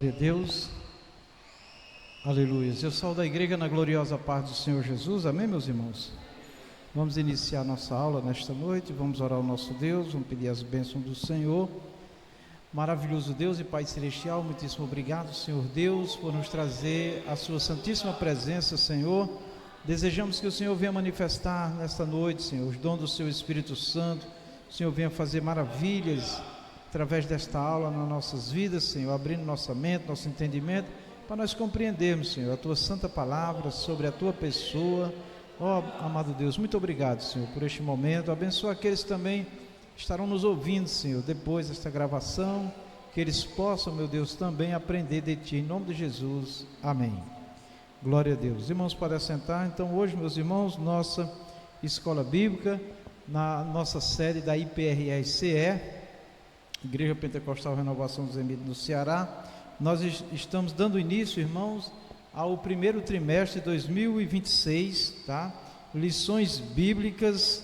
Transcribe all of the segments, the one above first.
Glória a Deus, aleluia. Eu saúdo a igreja na gloriosa paz do Senhor Jesus, amém, meus irmãos? Vamos iniciar nossa aula nesta noite, vamos orar ao nosso Deus, vamos pedir as bênçãos do Senhor. Maravilhoso Deus e Pai Celestial, muitíssimo obrigado, Senhor Deus, por nos trazer a sua santíssima presença, Senhor. Desejamos que o Senhor venha manifestar nesta noite, Senhor, os dons do seu Espírito Santo. O Senhor venha fazer maravilhas através desta aula nas nossas vidas, Senhor, abrindo nossa mente, nosso entendimento, para nós compreendermos, Senhor, a Tua santa palavra sobre a Tua pessoa. Ó, amado Deus, muito obrigado, Senhor, por este momento. Abençoa aqueles que também estarão nos ouvindo, Senhor, depois desta gravação, que eles possam, meu Deus, também aprender de Ti, em nome de Jesus, amém. Glória a Deus. Irmãos, podem assentar. Então, hoje, meus irmãos, nossa escola bíblica, na nossa sede da IPRSE, Igreja Pentecostal Renovação dos Emílios no Ceará, nós estamos dando início, irmãos, ao primeiro trimestre de 2026, tá? Lições bíblicas,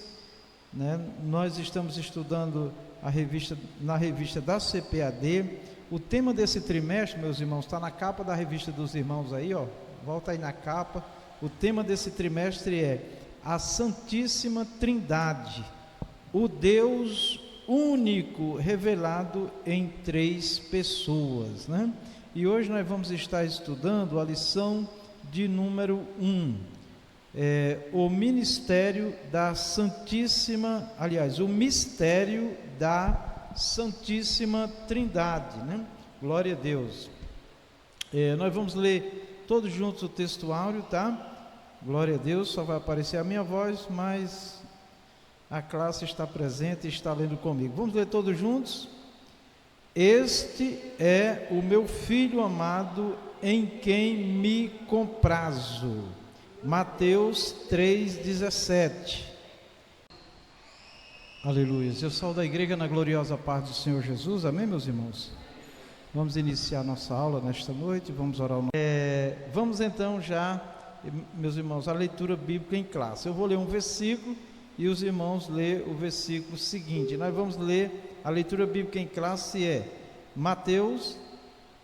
né? Nós estamos estudando na revista da CPAD. O tema desse trimestre, meus irmãos, está na capa da revista dos irmãos aí, ó. Volta aí na capa. O tema desse trimestre é a Santíssima Trindade, o Deus único revelado em três pessoas, né? E hoje nós vamos estar estudando a lição de número 1, o mistério da Santíssima Trindade, né? Glória a Deus. Nós vamos ler todos juntos o textuário, tá? Glória a Deus. Só vai aparecer a minha voz, mas a classe está presente e está lendo comigo. Vamos ler todos juntos? Este é o meu Filho amado, em quem me comprazo. Mateus 3,17. Aleluia. Eu saúdo a igreja na gloriosa paz do Senhor Jesus, amém, meus irmãos? Vamos iniciar nossa aula nesta noite, vamos orar. Vamos então já, meus irmãos, a leitura bíblica em classe. Eu vou ler um versículo e os irmãos lê o versículo seguinte. Nós vamos ler, a leitura bíblica em classe Mateus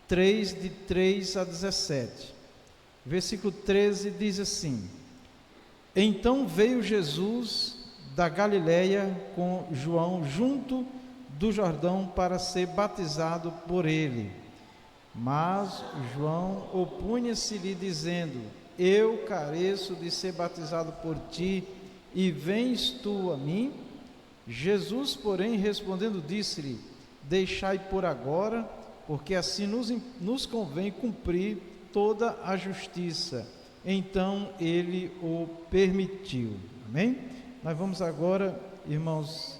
3, de 3 a 17. Versículo 13 diz assim: Então veio Jesus da Galileia com João junto do Jordão para ser batizado por ele. Mas João opunha-se-lhe dizendo: Eu careço de ser batizado por ti, e vens tu a mim? Jesus, porém, respondendo, disse-lhe: Deixai por agora, porque assim nos convém cumprir toda a justiça. Então ele o permitiu. Amém? Nós vamos agora, irmãos.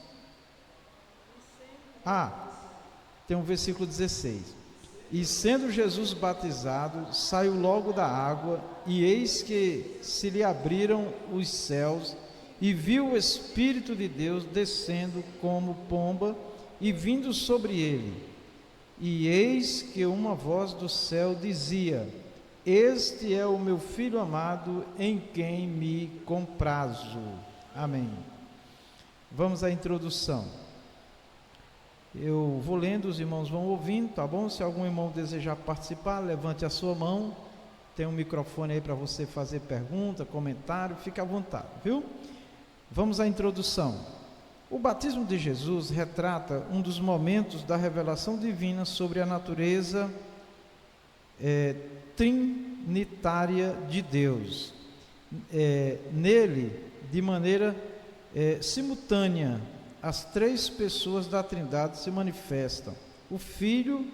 Tem um versículo 16. E sendo Jesus batizado, saiu logo da água, e eis que se lhe abriram os céus, e viu o Espírito de Deus descendo como pomba e vindo sobre ele. E eis que uma voz do céu dizia: Este é o meu Filho amado, em quem me comprazo. Amém. Vamos à introdução. Eu vou lendo, os irmãos vão ouvindo, tá bom? Se algum irmão desejar participar, levante a sua mão. Tem um microfone aí para você fazer pergunta, comentário, fique à vontade, viu? Vamos à introdução. O batismo de Jesus retrata um dos momentos da revelação divina sobre a natureza trinitária de Deus. Nele, de maneira simultânea, as três pessoas da Trindade se manifestam. O Filho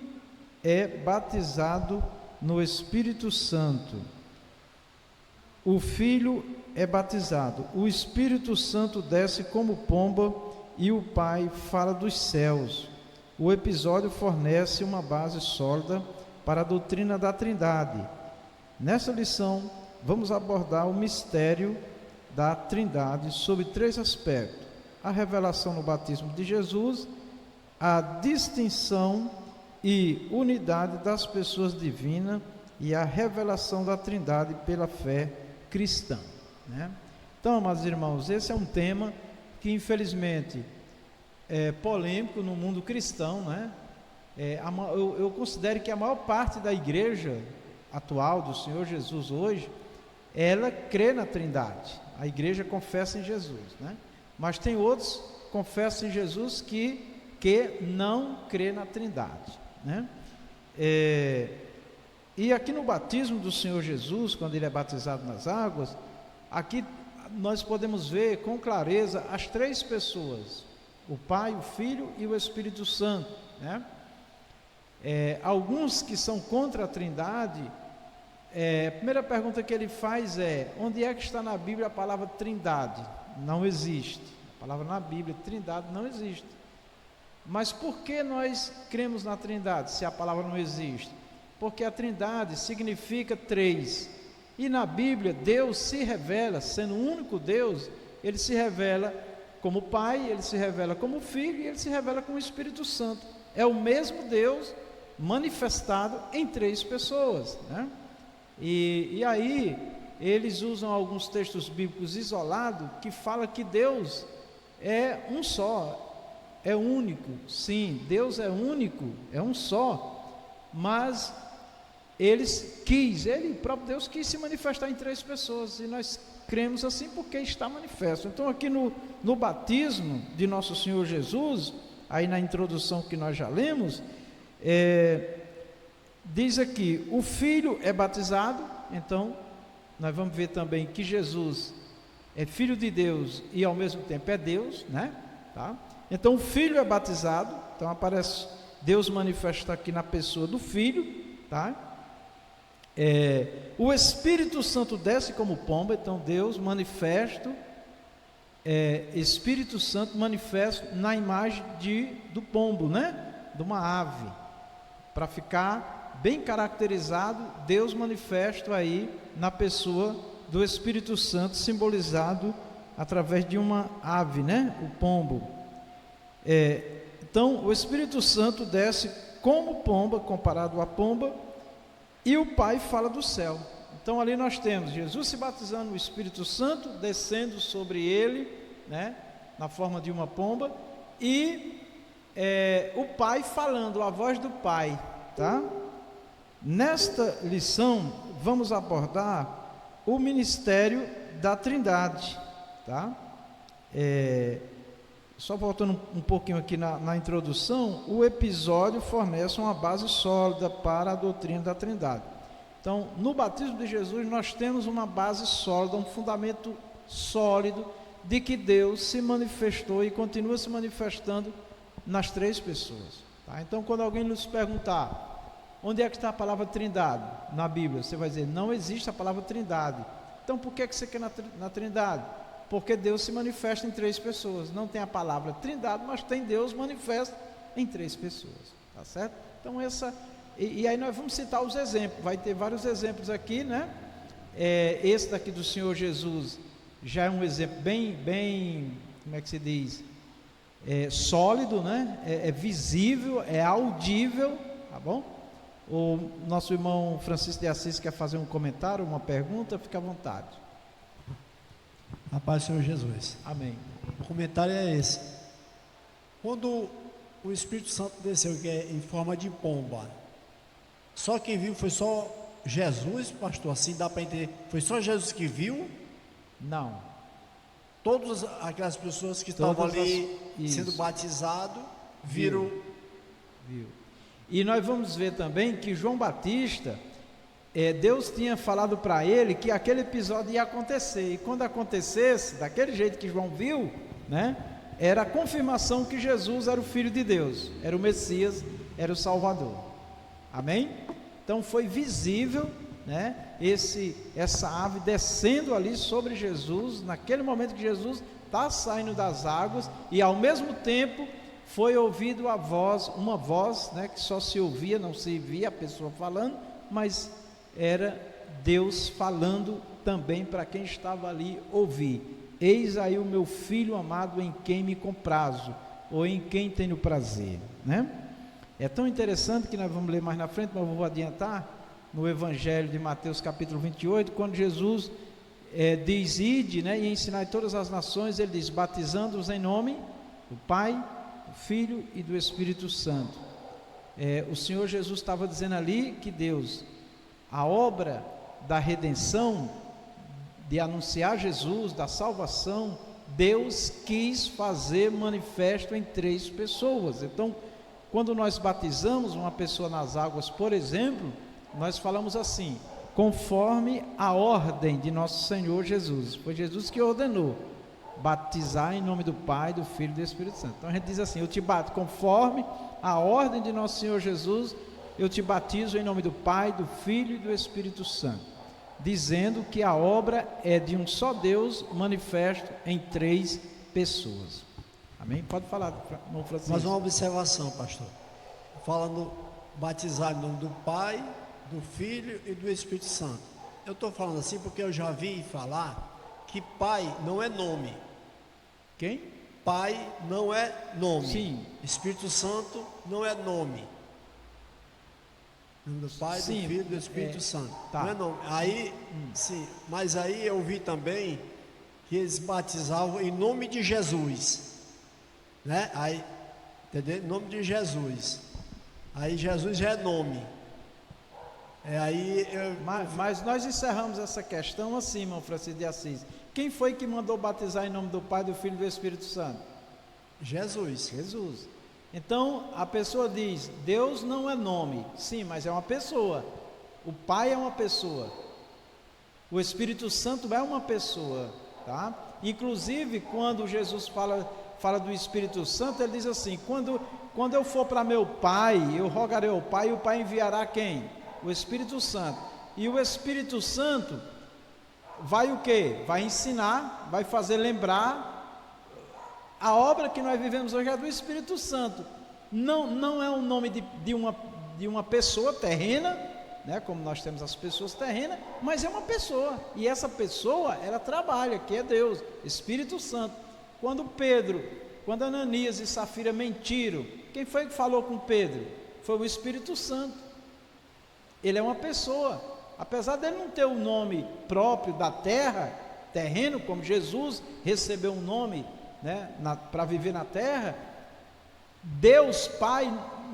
é batizado no Espírito Santo. O Filho é batizado, o Espírito Santo desce como pomba e o Pai fala dos céus. O episódio fornece uma base sólida para a doutrina da Trindade. Nessa lição, vamos abordar o mistério da Trindade sob três aspectos: a revelação no batismo de Jesus, a distinção e unidade das pessoas divinas e a revelação da Trindade pela fé cristã, né? Então, amados irmãos, esse é um tema que infelizmente é polêmico no mundo cristão, né? Eu considero que a maior parte da igreja atual do Senhor Jesus hoje, ela crê na Trindade. A igreja confessa em Jesus, né? Mas tem outros que confessam em Jesus que não crê na Trindade, né? E aqui no batismo do Senhor Jesus, quando ele é batizado nas águas, aqui nós podemos ver com clareza as três pessoas: o Pai, o Filho e o Espírito Santo, né? Alguns que são contra a Trindade, a primeira pergunta que ele faz é: onde é que está na Bíblia a palavra Trindade? Não existe. A palavra na Bíblia, Trindade, não existe. Mas por que nós cremos na Trindade, se a palavra não existe? Porque a Trindade significa três. E na Bíblia, Deus se revela, sendo o único Deus, ele se revela como Pai, ele se revela como Filho e ele se revela como Espírito Santo. É o mesmo Deus manifestado em três pessoas, né? E aí eles usam alguns textos bíblicos isolados que falam que Deus é um só, é único. Sim, Deus é único, é um só, mas o próprio Deus quis se manifestar em três pessoas, e nós cremos assim porque está manifesto. Então aqui no batismo de nosso Senhor Jesus, aí na introdução que nós já lemos, diz aqui: o Filho é batizado. Então nós vamos ver também que Jesus é Filho de Deus e ao mesmo tempo é Deus, né? Tá? Então o Filho é batizado. Então aparece Deus manifesta aqui na pessoa do Filho, tá? O Espírito Santo desce como pomba. Então Deus manifesto, Espírito Santo manifesto na imagem do pombo, né? De uma ave, para ficar bem caracterizado, Deus manifesto aí na pessoa do Espírito Santo, simbolizado através de uma ave, né? O pombo. Então o Espírito Santo desce como pomba, comparado à pomba, e o Pai fala do céu. Então ali nós temos Jesus se batizando, o Espírito Santo descendo sobre ele, né? Na forma de uma pomba, e o Pai falando, a voz do Pai, tá? Nesta lição vamos abordar o ministério da Trindade, tá? Só voltando um pouquinho aqui na introdução, o episódio fornece uma base sólida para a doutrina da Trindade. Então, no batismo de Jesus nós temos uma base sólida, um fundamento sólido de que Deus se manifestou e continua se manifestando nas três pessoas, tá? Então, quando alguém nos perguntar onde é que está a palavra Trindade na Bíblia, você vai dizer: não existe a palavra Trindade. Então por que você quer na Trindade? Porque Deus se manifesta em três pessoas. Não tem a palavra Trindade, mas tem Deus manifesto em três pessoas, tá certo? Então e aí nós vamos citar os exemplos. Vai ter vários exemplos aqui, né? Esse daqui do Senhor Jesus já é um exemplo bem, como é que se diz? Sólido, né? É visível, é audível, tá bom? O nosso irmão Francisco de Assis quer fazer um comentário, uma pergunta, fica à vontade. A paz do Senhor Jesus. Amém. O comentário é esse: quando o Espírito Santo desceu, que é em forma de pomba, só quem viu foi só Jesus, pastor? Assim dá para entender? Foi só Jesus que viu? Não. Todas aquelas pessoas que estavam ali sendo batizados viram. Viu. E nós vamos ver também que João Batista, Deus tinha falado para ele que aquele episódio ia acontecer, e quando acontecesse, daquele jeito que João viu, né, era a confirmação que Jesus era o Filho de Deus, era o Messias, era o Salvador. Amém? Então foi visível, né, essa ave descendo ali sobre Jesus, naquele momento que Jesus está saindo das águas, e ao mesmo tempo foi ouvido uma voz, né, que só se ouvia, não se via a pessoa falando, mas era Deus falando também para quem estava ali ouvir: eis aí o meu filho amado em quem me comprazo, ou em quem tenho prazer, né? É tão interessante que nós vamos ler mais na frente, mas eu vou adiantar, no Evangelho de Mateus capítulo 28, quando Jesus diz: ide, né, e ensinai todas as nações, ele diz: batizando-os em nome do Pai, do Filho e do Espírito Santo. o Senhor Jesus estava dizendo ali que Deus, a obra da redenção, de anunciar Jesus, da salvação, Deus quis fazer manifesto em 3 pessoas. Então, quando nós batizamos uma pessoa nas águas, por exemplo, nós falamos assim: conforme a ordem de nosso Senhor Jesus. Foi Jesus que ordenou batizar em nome do Pai, do Filho e do Espírito Santo. Então a gente diz assim: eu te bato conforme a ordem de nosso Senhor Jesus, eu te batizo em nome do Pai, do Filho e do Espírito Santo, dizendo que a obra é de um só Deus, manifesto em 3 pessoas. Amém? Pode falar, irmão Francisco. Mas uma observação, pastor. Falando batizar em nome do Pai, do Filho e do Espírito Santo. Eu estou falando assim porque eu já vi falar que Pai não é nome. Quem? Pai não é nome. Sim. Espírito Santo não é nome. Em nome do Pai, Sim, do Filho e do Espírito Santo. Tá. Não é nome. Aí, sim, mas aí eu vi também que eles batizavam em nome de Jesus, né? Aí, entendeu? Em nome de Jesus. Aí Jesus já é nome. Mas nós encerramos essa questão assim, irmão Francisco de Assis. Quem foi que mandou batizar em nome do Pai, do Filho e do Espírito Santo? Jesus. Jesus. Então a pessoa diz: Deus não é nome. Sim, mas é uma pessoa. O Pai é uma pessoa. O Espírito Santo é uma pessoa, tá? Inclusive, quando Jesus fala do Espírito Santo, ele diz assim: quando eu for para meu Pai, eu rogarei ao Pai, e o Pai enviará quem? O Espírito Santo. E o Espírito Santo vai o quê? Vai ensinar, vai fazer lembrar. A obra que nós vivemos hoje é do Espírito Santo. Não é o nome de uma pessoa terrena, né, como nós temos as pessoas terrenas, mas é uma pessoa. E essa pessoa, ela trabalha, que é Deus, Espírito Santo. Quando Ananias e Safira mentiram, quem foi que falou com Pedro? Foi o Espírito Santo. Ele é uma pessoa. Apesar dele não ter o nome próprio da terra, terreno, como Jesus recebeu um nome, né, para viver na terra, Deus Pai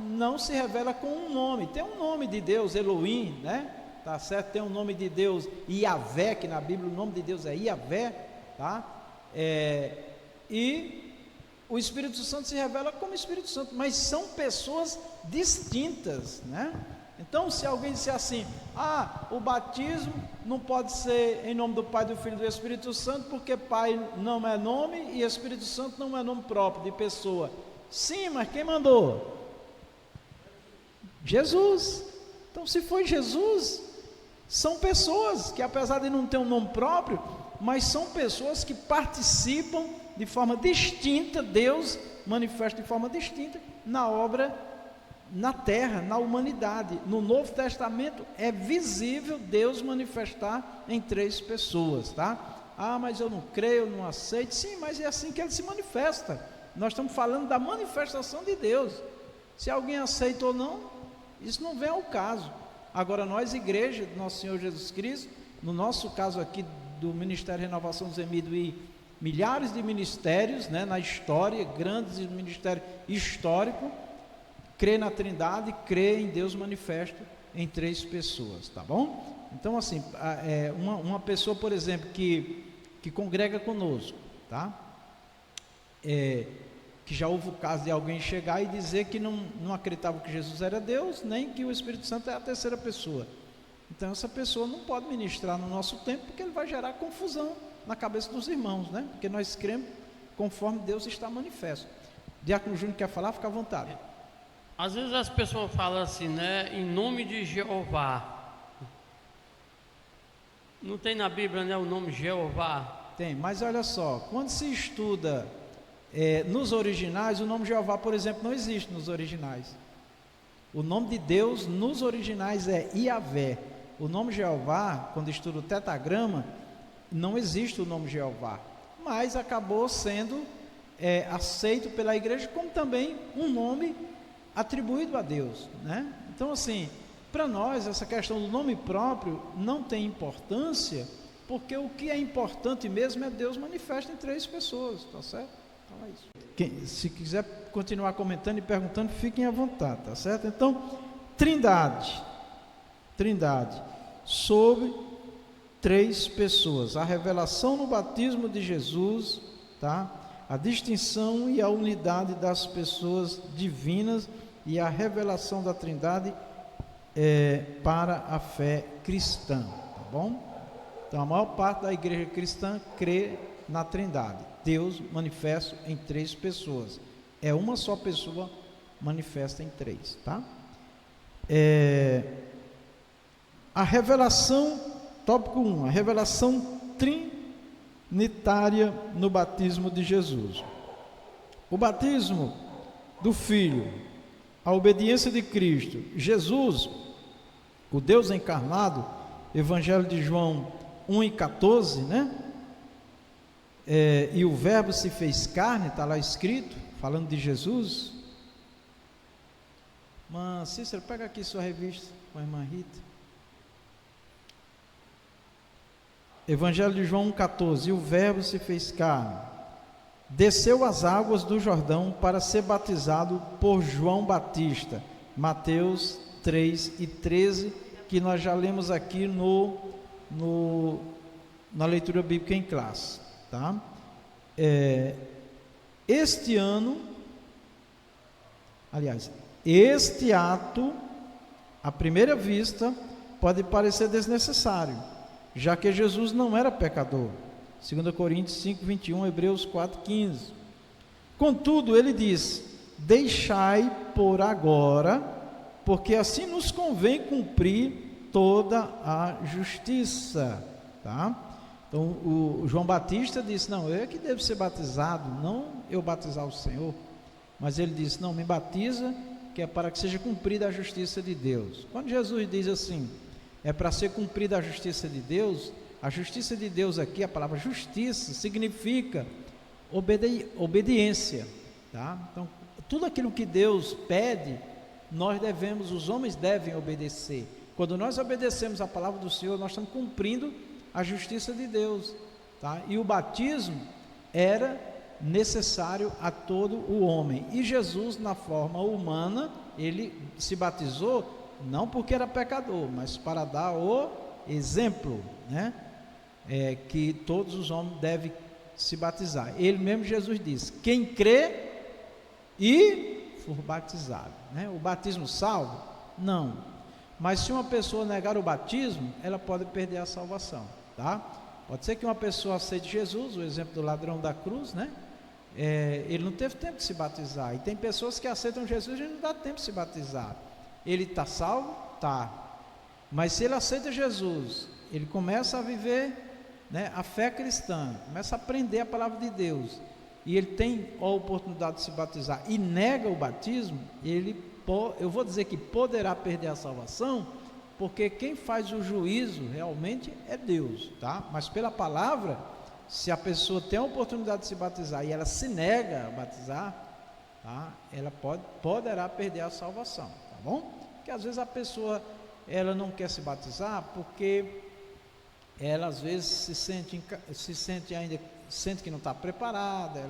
não se revela com um nome. Tem um nome de Deus, Elohim, né? Tá certo? Tem um nome de Deus, Iavé, que na Bíblia o nome de Deus é Iavé, tá? E o Espírito Santo se revela como Espírito Santo, mas são pessoas distintas, né? Então, se alguém disser assim: o batismo não pode ser em nome do Pai, do Filho e do Espírito Santo, porque Pai não é nome e Espírito Santo não é nome próprio de pessoa. Sim, mas quem mandou? Jesus. Então, se foi Jesus, são pessoas que, apesar de não ter um nome próprio, mas são pessoas que participam de forma distinta. Deus manifesta de forma distinta na obra, na terra, na humanidade. No Novo Testamento é visível Deus manifestar em 3 pessoas, tá? Mas eu não creio, eu não aceito. Sim, mas é assim que ele se manifesta. Nós estamos falando da manifestação de Deus. Se alguém aceita ou não, isso não vem ao caso. Agora nós, igreja do nosso Senhor Jesus Cristo, no nosso caso aqui do Ministério Renovação dos Emidos e milhares de ministérios, né, na história, grandes ministérios históricos, crê na Trindade, crê em Deus manifesto em 3 pessoas, tá bom? Então, assim, uma pessoa, por exemplo, que congrega conosco, tá? Que já houve o caso de alguém chegar e dizer que não acreditava que Jesus era Deus, nem que o Espírito Santo é a terceira pessoa. Então, essa pessoa não pode ministrar no nosso tempo, porque ele vai gerar confusão na cabeça dos irmãos, né? Porque nós cremos conforme Deus está manifesto. Diácono Júnior quer falar? Fica à vontade. Às vezes as pessoas falam assim, né? Em nome de Jeová. Não tem na Bíblia, né? O nome Jeová. Tem, mas olha só, quando se estuda nos originais, o nome Jeová, por exemplo, não existe nos originais. O nome de Deus nos originais é Iavé. O nome Jeová, quando estuda o tetagrama, não existe o nome Jeová, mas acabou sendo aceito pela igreja como também um nome atribuído a Deus, né? Então, assim, para nós essa questão do nome próprio não tem importância, porque o que é importante mesmo é Deus manifesta em 3 pessoas, tá certo? Então Se quiser continuar comentando e perguntando, fiquem à vontade, tá certo? Então, Trindade, sobre 3 pessoas, a revelação no batismo de Jesus, tá? A distinção e a unidade das pessoas divinas e a revelação da Trindade para a fé cristã, tá bom? Então, a maior parte da igreja cristã crê na Trindade, Deus manifesto em 3 pessoas, é uma só pessoa manifesta em 3, tá? A revelação, tópico 1, a revelação trinitária no batismo de Jesus. O batismo do Filho, a obediência de Cristo, Jesus, o Deus encarnado, Evangelho de João 1:14, né? E o verbo se fez carne, está lá escrito, falando de Jesus. Irmã Cícero, pega aqui sua revista com a irmã Rita. Evangelho de João 1:14, e o verbo se fez carne, desceu as águas do Jordão para ser batizado por João Batista. Mateus 3:13, que nós já lemos aqui na leitura bíblica em classe, tá? Este ato, à primeira vista, pode parecer desnecessário, já que Jesus não era pecador. 2 Coríntios 5:21, Hebreus 4:15. Contudo, ele diz: deixai por agora, porque assim nos convém cumprir toda a justiça, tá? Então, o João Batista disse: não, eu é que devo ser batizado, não eu batizar o Senhor. Mas ele disse: não, me batiza, que é para que seja cumprida a justiça de Deus. Quando Jesus diz assim, é para ser cumprida a justiça de Deus aqui, a palavra justiça, significa obediência, tá? Então, tudo aquilo que Deus pede, os homens devem obedecer. Quando nós obedecemos a palavra do Senhor, nós estamos cumprindo a justiça de Deus, tá? E o batismo era necessário a todo o homem, e Jesus, na forma humana, ele se batizou não porque era pecador, mas para dar o exemplo, né? Que todos os homens devem se batizar. Ele mesmo, Jesus disse: quem crê e for batizado, né? O batismo salva? Não, mas se uma pessoa negar o batismo, ela pode perder a salvação, tá? Pode ser que uma pessoa aceite Jesus, o exemplo do ladrão da cruz, né? Ele não teve tempo de se batizar, e tem pessoas que aceitam Jesus e não dá tempo de se batizar. Ele está salvo? Tá. Mas se ele aceita Jesus, ele começa a viver, né, a fé cristã, começa a aprender a palavra de Deus, e ele tem a oportunidade de se batizar e nega o batismo, eu vou dizer que poderá perder a salvação, porque quem faz o juízo realmente é Deus, tá? Mas pela palavra, se a pessoa tem a oportunidade de se batizar e ela se nega a batizar, tá? Ela poderá perder a salvação, tá bom? Porque às vezes a pessoa, ela não quer se batizar porque ela às vezes se sente que não está preparada,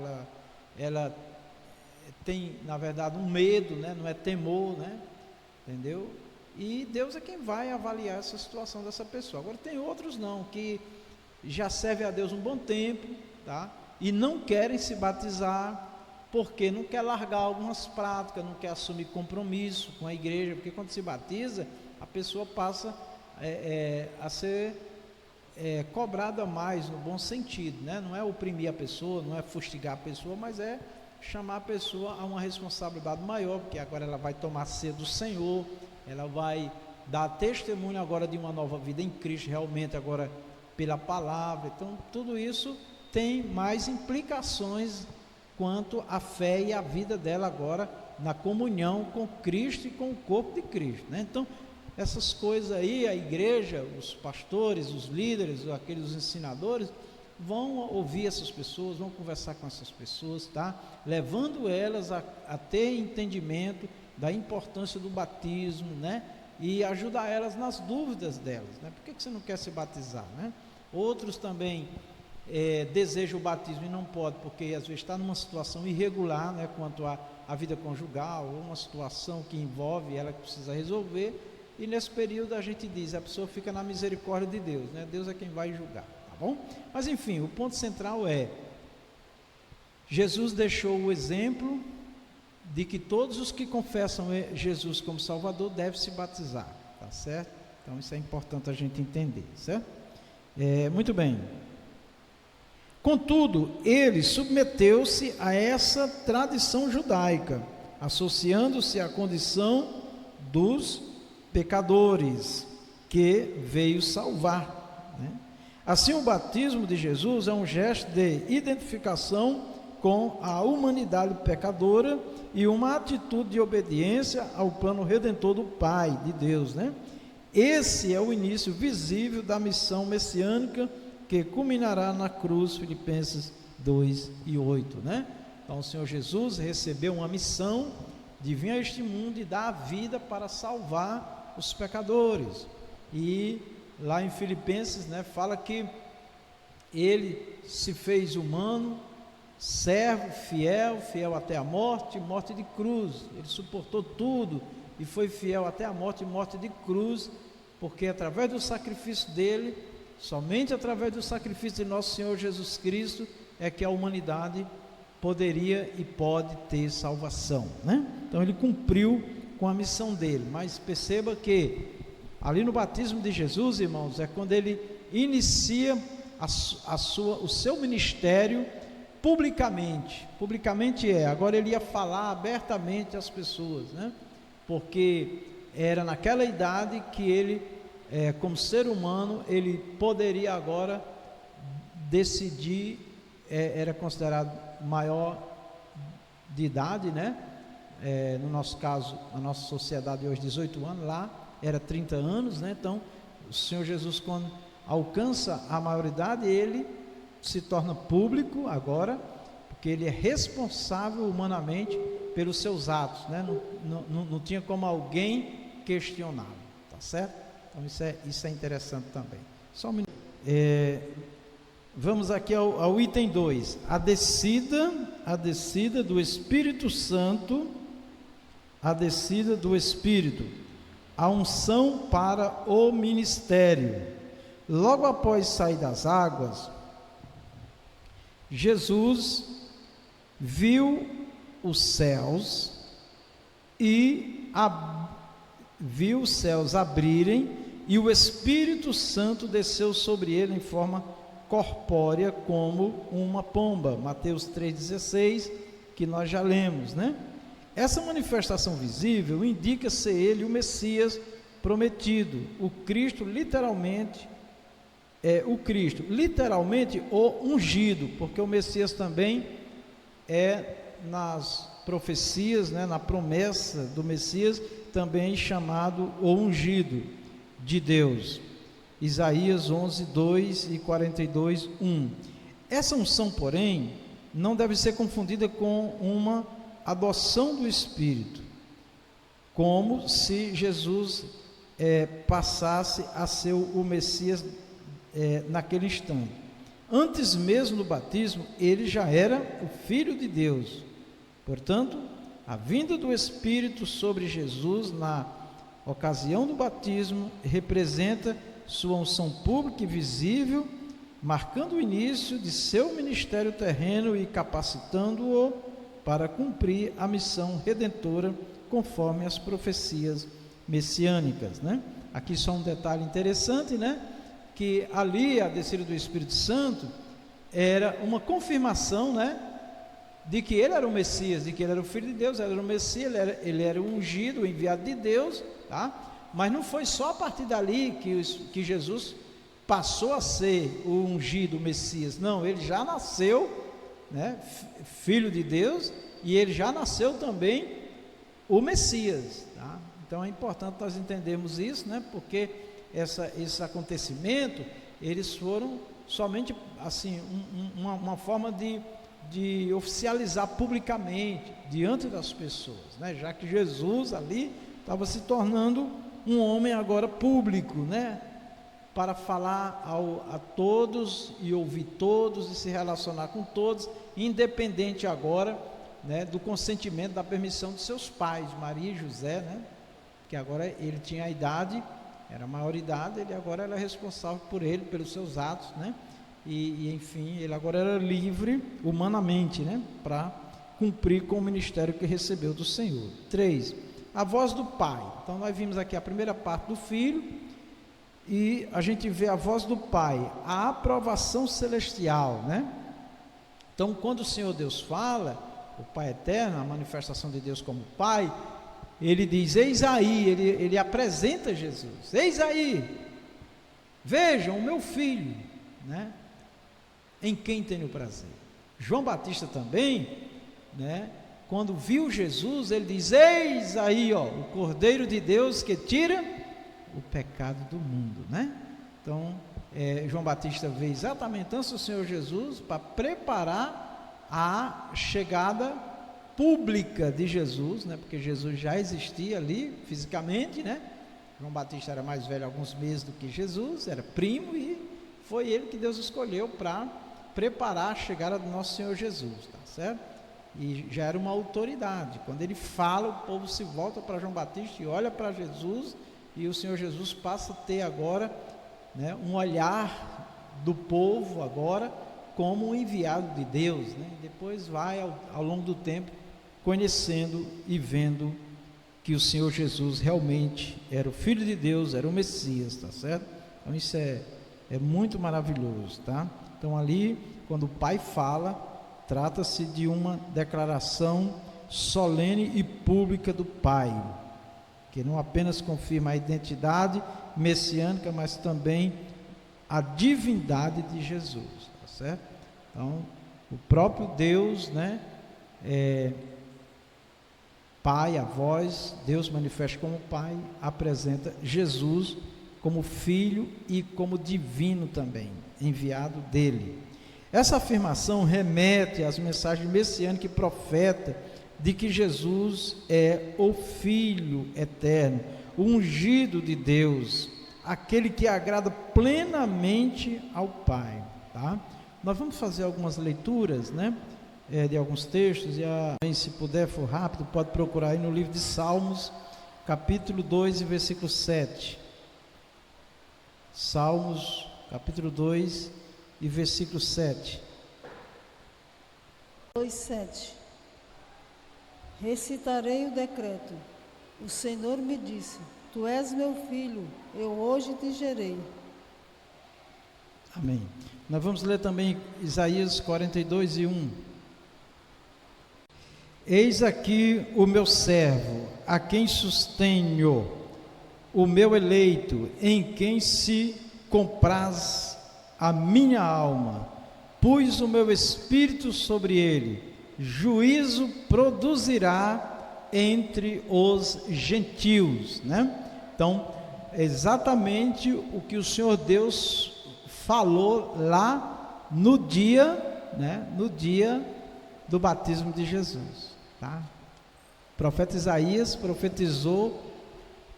ela tem, na verdade, um medo, né? Não é temor, né? Entendeu? E Deus é quem vai avaliar essa situação dessa pessoa. Agora tem outros não, que já servem a Deus um bom tempo, tá? E não querem se batizar, porque não quer largar algumas práticas, não quer assumir compromisso com a igreja, porque quando se batiza, a pessoa passa a ser cobrada mais, no bom sentido, né? Não é oprimir a pessoa, não é fustigar a pessoa, mas é chamar a pessoa a uma responsabilidade maior, porque agora ela vai tomar ceia do Senhor, ela vai dar testemunho agora de uma nova vida em Cristo, realmente agora pela palavra. Então tudo isso tem mais implicações quanto à fé e à vida dela agora na comunhão com Cristo e com o corpo de Cristo, né? Então essas coisas aí, a igreja, os pastores, os líderes, aqueles ensinadores, vão ouvir essas pessoas, vão conversar com essas pessoas, tá? Levando elas a ter entendimento da importância do batismo, né? E ajudar elas nas dúvidas delas, né? Por que você não quer se batizar, né? Outros também deseja o batismo e não pode, porque às vezes está numa situação irregular, né, quanto à vida conjugal, ou uma situação que envolve ela que precisa resolver, e nesse período a gente diz, a pessoa fica na misericórdia de Deus, né? Deus é quem vai julgar, tá bom? Mas enfim, o ponto central é, Jesus deixou o exemplo de que todos os que confessam Jesus como Salvador devem se batizar, tá certo? Então isso é importante a gente entender, certo? Muito bem. Contudo, ele submeteu-se a essa tradição judaica, associando-se à condição dos pecadores que veio salvar, né? Assim, o batismo de Jesus é um gesto de identificação com a humanidade pecadora e uma atitude de obediência ao plano redentor do Pai, de Deus, né? Esse é o início visível da missão messiânica que culminará na cruz, Filipenses 2:8, né? Então o Senhor Jesus recebeu uma missão de vir a este mundo e dar a vida para salvar os pecadores, e lá em Filipenses, né, fala que ele se fez humano, servo, fiel até a morte, morte de cruz. Ele suportou tudo e foi fiel até a morte de cruz, porque através do sacrifício dele, somente através do sacrifício de nosso Senhor Jesus Cristo, é que a humanidade poderia e pode ter salvação, né? Então ele cumpriu com a missão dele. Mas perceba que ali no batismo de Jesus, irmãos, é quando ele inicia o seu ministério publicamente. Agora ele ia falar abertamente às pessoas, né? Porque era naquela idade que ele, como ser humano, ele poderia agora decidir, era considerado maior de idade, né? No nosso caso, na nossa sociedade hoje, 18 anos, lá era 30 anos, né? Então, o Senhor Jesus, quando alcança a maioridade, ele se torna público agora, porque ele é responsável humanamente pelos seus atos, né? Não tinha como alguém questioná-lo, tá certo? Então isso é interessante também. Só um minuto. Vamos aqui ao item 2, a descida do Espírito Santo, a descida do Espírito, a unção para o ministério. Logo após sair das águas, Jesus viu os céus viu os céus abrirem e o Espírito Santo desceu sobre ele em forma corpórea como uma pomba, Mateus 3,16, que nós já lemos, né? Essa manifestação visível indica ser ele o Messias prometido, o Cristo literalmente o ungido, porque o Messias também é nas profecias, né, na promessa do Messias, também chamado o ungido de Deus. Isaías 11:2 e 42:1. Essa unção, porém, não deve ser confundida com uma adoção do Espírito, como se Jesus passasse a ser o Messias naquele instante. Antes mesmo do batismo, ele já era o Filho de Deus. Portanto, a vinda do Espírito sobre Jesus na ocasião do batismo representa sua unção pública e visível, marcando o início de seu ministério terreno e capacitando-o para cumprir a missão redentora conforme as profecias messiânicas, né? Aqui só um detalhe interessante, né? Que ali a descida do Espírito Santo era uma confirmação, né? De que ele era o Messias, de que ele era o Filho de Deus, ele era o Messias, ele era o ungido, o enviado de Deus, tá? Mas não foi só a partir dali que Jesus passou a ser o ungido, o Messias. Não, ele já nasceu, né, Filho de Deus, e ele já nasceu também o Messias, tá? Então é importante nós entendermos isso, né? Porque esse acontecimento, eles foram somente assim uma forma de oficializar publicamente diante das pessoas, né? Já que Jesus ali estava se tornando um homem agora público, né? para falar a todos e ouvir todos e se relacionar com todos, independente agora, né, do consentimento, da permissão de seus pais, Maria e José, né, que agora ele tinha a idade, era a maioridade, ele agora era responsável por ele, pelos seus atos, né, e enfim, ele agora era livre humanamente, né, para cumprir com o ministério que recebeu do Senhor. 3, a voz do Pai. Então nós vimos aqui a primeira parte do Filho, e a gente vê a voz do Pai, a aprovação celestial, né? Então, quando o Senhor Deus fala, o Pai Eterno, a manifestação de Deus como Pai, ele diz, eis aí, ele apresenta Jesus, eis aí, vejam o meu Filho, né? Em quem tenho prazer. João Batista também, né? Quando viu Jesus, ele diz, eis aí, ó, o Cordeiro de Deus que tira o pecado do mundo, né? Então, João Batista veio exatamente antes do Senhor Jesus para preparar a chegada pública de Jesus, né? Porque Jesus já existia ali fisicamente, né? João Batista era mais velho alguns meses do que Jesus, era primo, e foi ele que Deus escolheu para preparar a chegada do nosso Senhor Jesus, tá certo? E já era uma autoridade. Quando ele fala, o povo se volta para João Batista e olha para Jesus, e o Senhor Jesus passa a ter agora, né, um olhar do povo agora como um enviado de Deus, né? Depois vai ao longo do tempo conhecendo e vendo que o Senhor Jesus realmente era o Filho de Deus, era o Messias, tá certo? Então isso é muito maravilhoso, tá? Então ali, quando o Pai fala, trata-se de uma declaração solene e pública do Pai, que não apenas confirma a identidade messiânica, mas também a divindade de Jesus, tá certo? Então, o próprio Deus, né, Pai, a voz, Deus manifesta como Pai, apresenta Jesus como Filho e como divino também, enviado dele. Essa afirmação remete às mensagens messiânicas e profeta de que Jesus é o Filho eterno, o ungido de Deus, aquele que agrada plenamente ao Pai, tá? Nós vamos fazer algumas leituras, né, de alguns textos, e se puder, for rápido, pode procurar aí no livro de Salmos, capítulo 2 e versículo 7. Salmos, capítulo 2 e versículo 7. 2:7. Recitarei o decreto. O Senhor me disse: Tu és meu filho, eu hoje te gerei. Amém. Nós vamos ler também Isaías 42 e 1. Eis aqui o meu servo, a quem sustenho, o meu eleito, em quem se compraz a minha alma. Pus o meu espírito sobre ele, juízo produzirá entre os gentios, né? Então, exatamente o que o Senhor Deus falou lá no dia, né? No dia do batismo de Jesus, tá? O profeta Isaías profetizou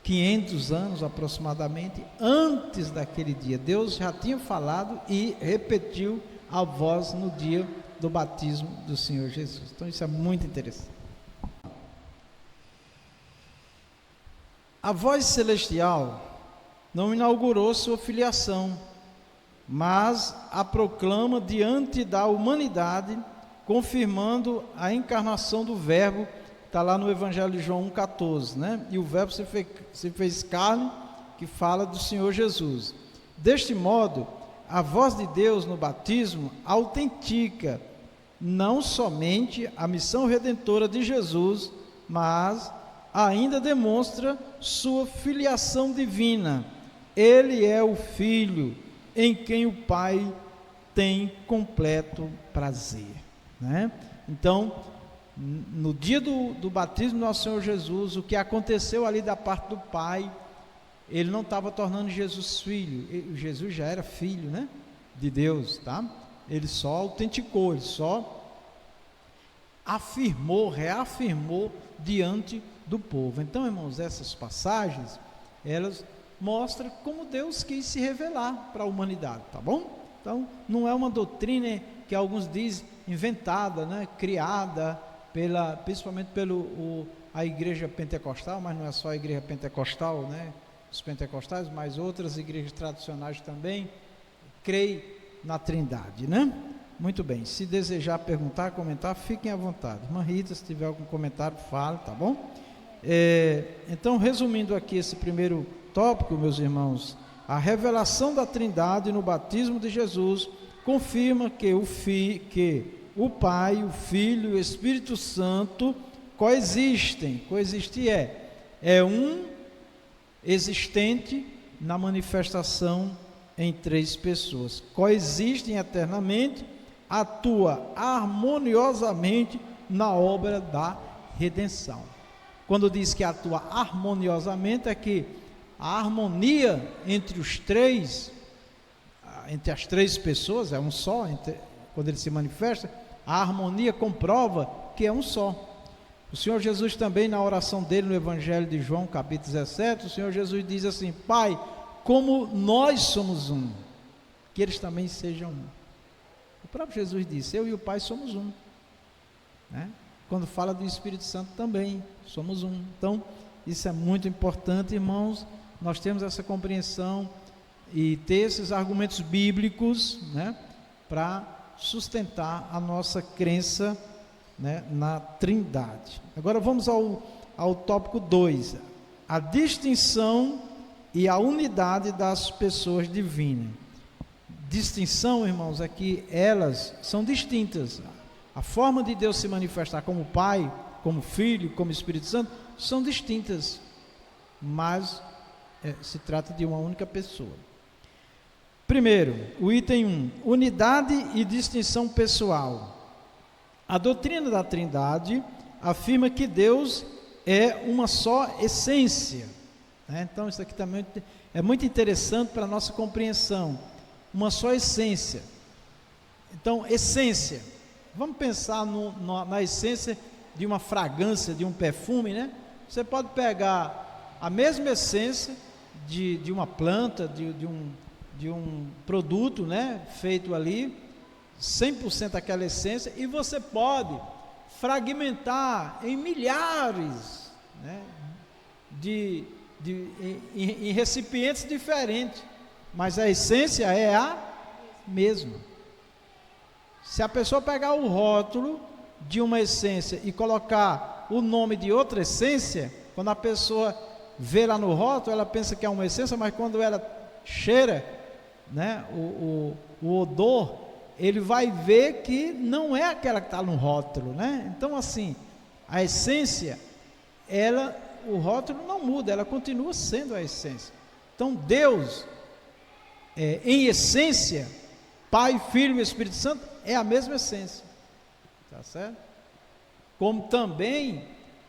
500 anos aproximadamente antes daquele dia. Deus já tinha falado e repetiu a voz no dia do batismo do Senhor Jesus. Então isso é muito interessante. A voz celestial não inaugurou sua filiação, mas a proclama diante da humanidade, confirmando a encarnação do Verbo. Está lá no Evangelho de João 1,14, né? E o Verbo se fez carne, que fala do Senhor Jesus. Deste modo, a voz de Deus no batismo autentica não somente a missão redentora de Jesus, mas ainda demonstra sua filiação divina. Ele é o Filho em quem o Pai tem completo prazer, né? Então, no dia do batismo do nosso Senhor Jesus, o que aconteceu ali da parte do Pai, ele não estava tornando Jesus filho, Jesus já era filho, né, de Deus, tá? Ele só autenticou, ele só afirmou, reafirmou diante do povo. Então, irmãos, essas passagens, elas mostra como Deus quis se revelar para a humanidade, tá bom? Então, não é uma doutrina que alguns dizem inventada, né, criada principalmente a igreja pentecostal, mas não é só a igreja pentecostal, né, os pentecostais, mas outras igrejas tradicionais também creem na Trindade, né? Muito bem, se desejar perguntar, comentar, fiquem à vontade. Irmã Rita, se tiver algum comentário, fale, tá bom? Então, resumindo aqui esse primeiro tópico, meus irmãos, a revelação da Trindade no batismo de Jesus confirma que o Pai, o Filho e o Espírito Santo coexistem. Coexistir é um existente na manifestação em três pessoas. Coexistem eternamente, atua harmoniosamente na obra da redenção. Quando diz que atua harmoniosamente, é que a harmonia entre os três, entre as três pessoas, é um só, quando ele se manifesta, a harmonia comprova que é um só. O Senhor Jesus também, na oração dele no Evangelho de João, capítulo 17, o Senhor Jesus diz assim: Pai, como nós somos um, que eles também sejam um. O próprio Jesus disse: eu e o Pai somos um, né? Quando fala do Espírito Santo também, somos um. Então, isso é muito importante, irmãos, nós temos essa compreensão e ter esses argumentos bíblicos, né, para sustentar a nossa crença, né, na Trindade. Agora vamos ao tópico 2, a distinção e a unidade das pessoas divinas. Distinção, irmãos, é que elas são distintas. A forma de Deus se manifestar como Pai, como Filho, como Espírito Santo, são distintas, mas se trata de uma única pessoa. Primeiro, o item 1, unidade e distinção pessoal. A doutrina da Trindade afirma que Deus é uma só essência, né? Então isso aqui também é muito interessante para a nossa compreensão. Uma só essência. Então, essência, vamos pensar na essência de uma fragrância, de um perfume, né? Você pode pegar a mesma essência de uma planta, de um produto, né, feito ali, 100% aquela essência, e você pode fragmentar em milhares, né, em recipientes diferentes, mas a essência é a mesma. Se a pessoa pegar o rótulo de uma essência e colocar o nome de outra essência, quando a pessoa vê lá no rótulo, ela pensa que é uma essência, mas quando ela cheira, né, o odor, ele vai ver que não é aquela que está no rótulo, né? Então, assim, a essência, o rótulo não muda, ela continua sendo a essência. Então, Deus, em essência, Pai, Filho e Espírito Santo, é a mesma essência, tá certo? Como também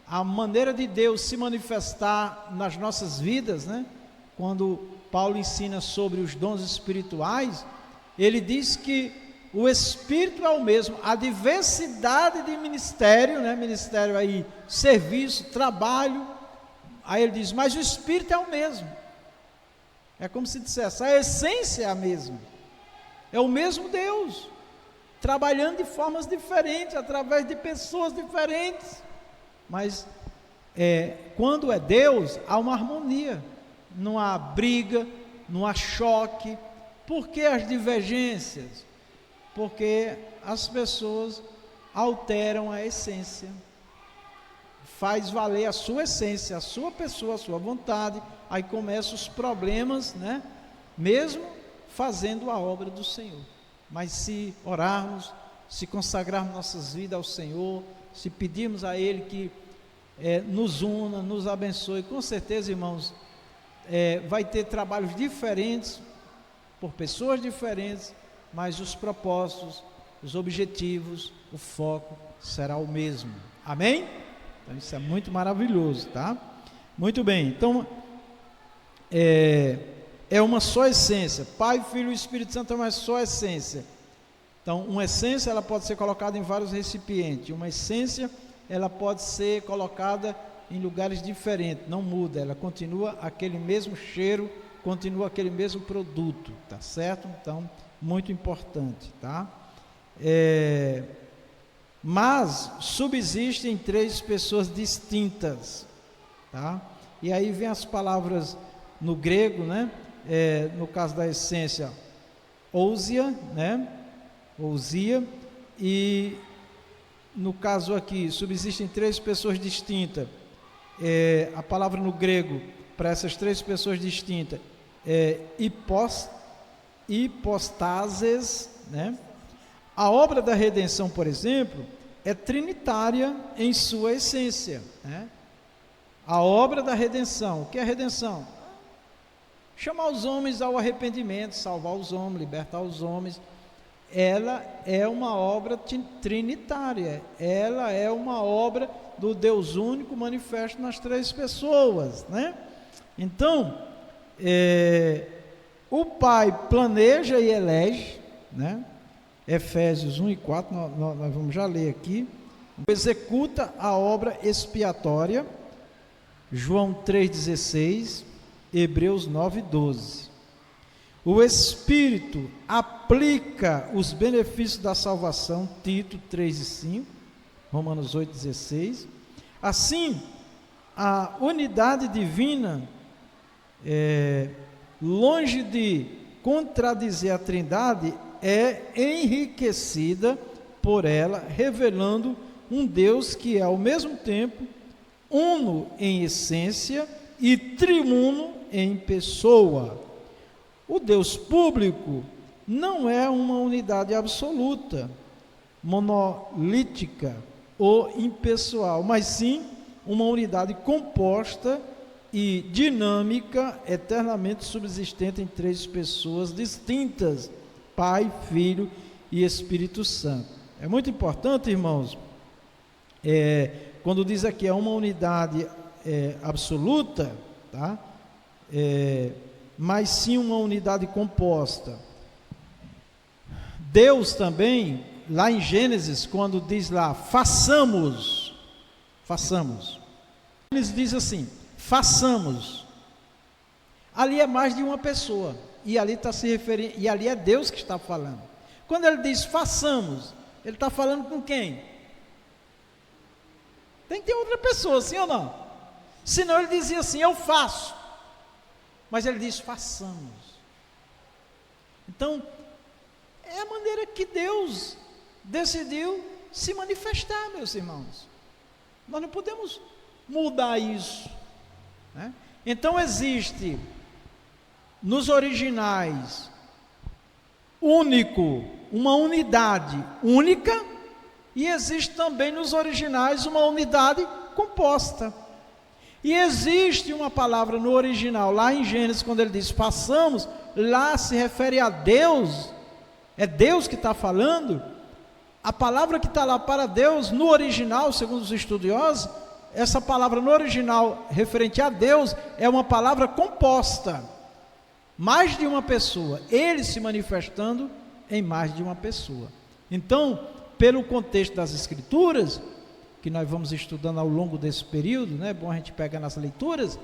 a maneira de Deus se manifestar nas nossas vidas, né? Quando Paulo ensina sobre os dons espirituais, ele diz que o Espírito é o mesmo, a diversidade de ministério, né? Ministério aí, serviço, trabalho, aí ele diz, mas o Espírito é o mesmo. É como se dissesse, a essência é a mesma, é o mesmo Deus, trabalhando de formas diferentes, através de pessoas diferentes, mas quando é Deus, há uma harmonia, não há briga, não há choque. Por que as divergências? Porque as pessoas alteram a essência, faz valer a sua essência, a sua pessoa, a sua vontade, aí começam os problemas, né? Mesmo fazendo a obra do Senhor. Mas se orarmos, se consagrarmos nossas vidas ao Senhor, se pedirmos a Ele que nos una, nos abençoe, com certeza, irmãos, vai ter trabalhos diferentes, por pessoas diferentes, mas os propósitos, os objetivos, o foco será o mesmo. Amém? Então isso é muito maravilhoso, tá? Muito bem, então é uma só essência, Pai, Filho e Espírito Santo é uma só essência. Então uma essência, ela pode ser colocada em vários recipientes, uma essência, ela pode ser colocada em lugares diferentes, não muda, ela continua aquele mesmo cheiro, continua aquele mesmo produto, tá certo? Então, muito importante, tá? Mas subsistem 3 pessoas distintas, tá? E aí vem as palavras no grego, né? No caso da essência, ousia, né? Ousia, e no caso aqui, subsistem 3 pessoas distintas. A palavra no grego para essas 3 pessoas distintas é hipostases, né? A obra da redenção, por exemplo, é trinitária em sua essência, né? A obra da redenção, o que é redenção? Chamar os homens ao arrependimento, salvar os homens, libertar os homens. Ela é uma obra trinitária, ela é uma obra do Deus único manifesto nas 3 pessoas, né? Então, o Pai planeja e elege, né? Efésios 1 e 4, nós vamos já ler aqui. Executa a obra expiatória, João 3,16, Hebreus 9,12. O Espírito aplica os benefícios da salvação, Tito 3,5, Romanos 8,16. Assim, a unidade divina, longe de contradizer a Trindade, é enriquecida por ela, revelando um Deus que é ao mesmo tempo uno em essência e triuno em pessoa. O Deus público não é uma unidade absoluta, monolítica ou impessoal, mas sim uma unidade composta e dinâmica, eternamente subsistente em 3 pessoas distintas, Pai, Filho e Espírito Santo. É muito importante, irmãos, quando diz aqui é uma unidade absoluta, tá? Mas sim uma unidade composta. Deus também, lá em Gênesis, quando diz lá, façamos, Gênesis diz assim, façamos, ali é mais de uma pessoa, e ali está se referindo, e ali é Deus que está falando. Quando ele diz façamos, ele está falando com quem? Tem que ter outra pessoa, sim ou não? Senão ele dizia assim, eu faço, mas ele diz façamos. Então, é a maneira que Deus decidiu se manifestar, meus irmãos. Nós não podemos mudar isso, né? Então existe nos originais único, uma unidade única, e existe também nos originais uma unidade composta. E existe uma palavra no original, lá em Gênesis, quando ele diz façamos, lá se refere a Deus, é Deus que está falando. A palavra que está lá para Deus, no original, segundo os estudiosos, essa palavra no original, referente a Deus, é uma palavra composta, mais de uma pessoa, ele se manifestando em mais de uma pessoa. Então, pelo contexto das Escrituras, que nós vamos estudando ao longo desse período, né? É bom a gente pegar nas leituras,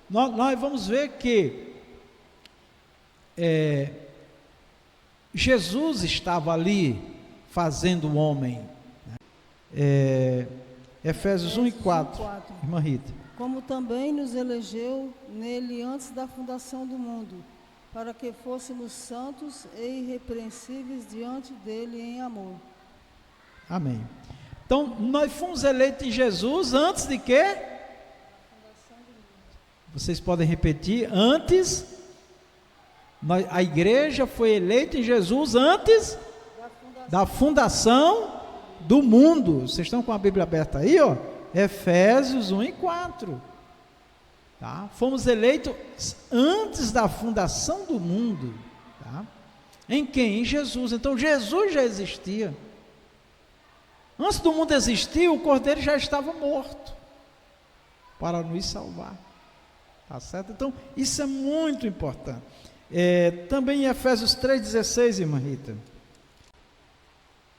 nós vamos ver que Jesus estava ali fazendo o homem, né? Efésios 1 e 4, irmã Rita. Como também nos elegeu nele antes da fundação do mundo, para que fôssemos santos e irrepreensíveis diante dele em amor. Amém. Então, nós fomos eleitos em Jesus antes de quê? Vocês podem repetir, antes, a igreja foi eleita em Jesus antes da fundação do mundo. Vocês estão com a Bíblia aberta aí, ó? Efésios 1 e 4. Tá? Fomos eleitos antes da fundação do mundo. Tá? Em quem? Em Jesus. Então, Jesus já existia. Antes do mundo existir, o Cordeiro já estava morto para nos salvar. Tá certo? Então, isso é muito importante. Também em Efésios 3,16, irmã Rita.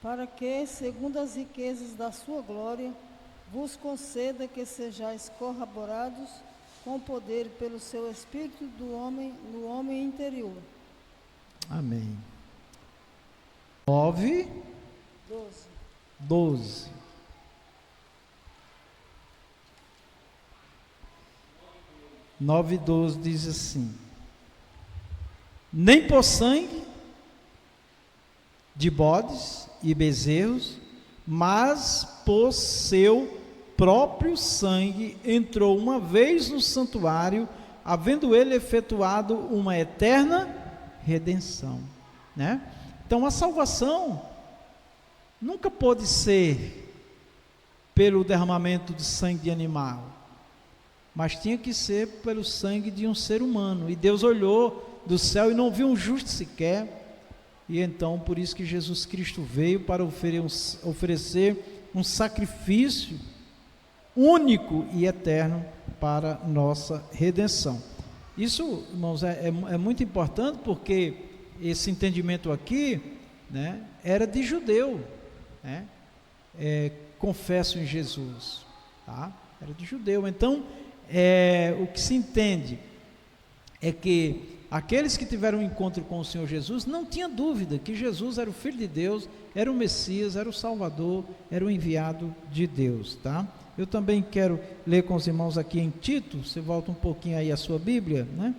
Para que, segundo as riquezas da sua glória, vos conceda que sejais corroborados com poder pelo seu Espírito no homem interior. Amém. 9, 12. 9:12 diz assim: nem por sangue de bodes e bezerros, mas por seu próprio sangue entrou uma vez no santuário, havendo ele efetuado uma eterna redenção, né? Então a salvação nunca pôde ser pelo derramamento de sangue de animal, mas tinha que ser pelo sangue de um ser humano. E Deus olhou do céu e não viu um justo sequer, e então por isso que Jesus Cristo veio para oferecer um sacrifício único e eterno para nossa redenção. Isso, irmãos, é muito importante, porque esse entendimento aqui, né, era de judeu, né? Confesso em Jesus, tá? Era de judeu. Então, o que se entende é que aqueles que tiveram um encontro com o Senhor Jesus não tinha dúvida que Jesus era o Filho de Deus, era o Messias, era o Salvador, era o enviado de Deus, tá? Eu também quero ler com os irmãos aqui em Tito. Você volta um pouquinho aí a sua Bíblia, né?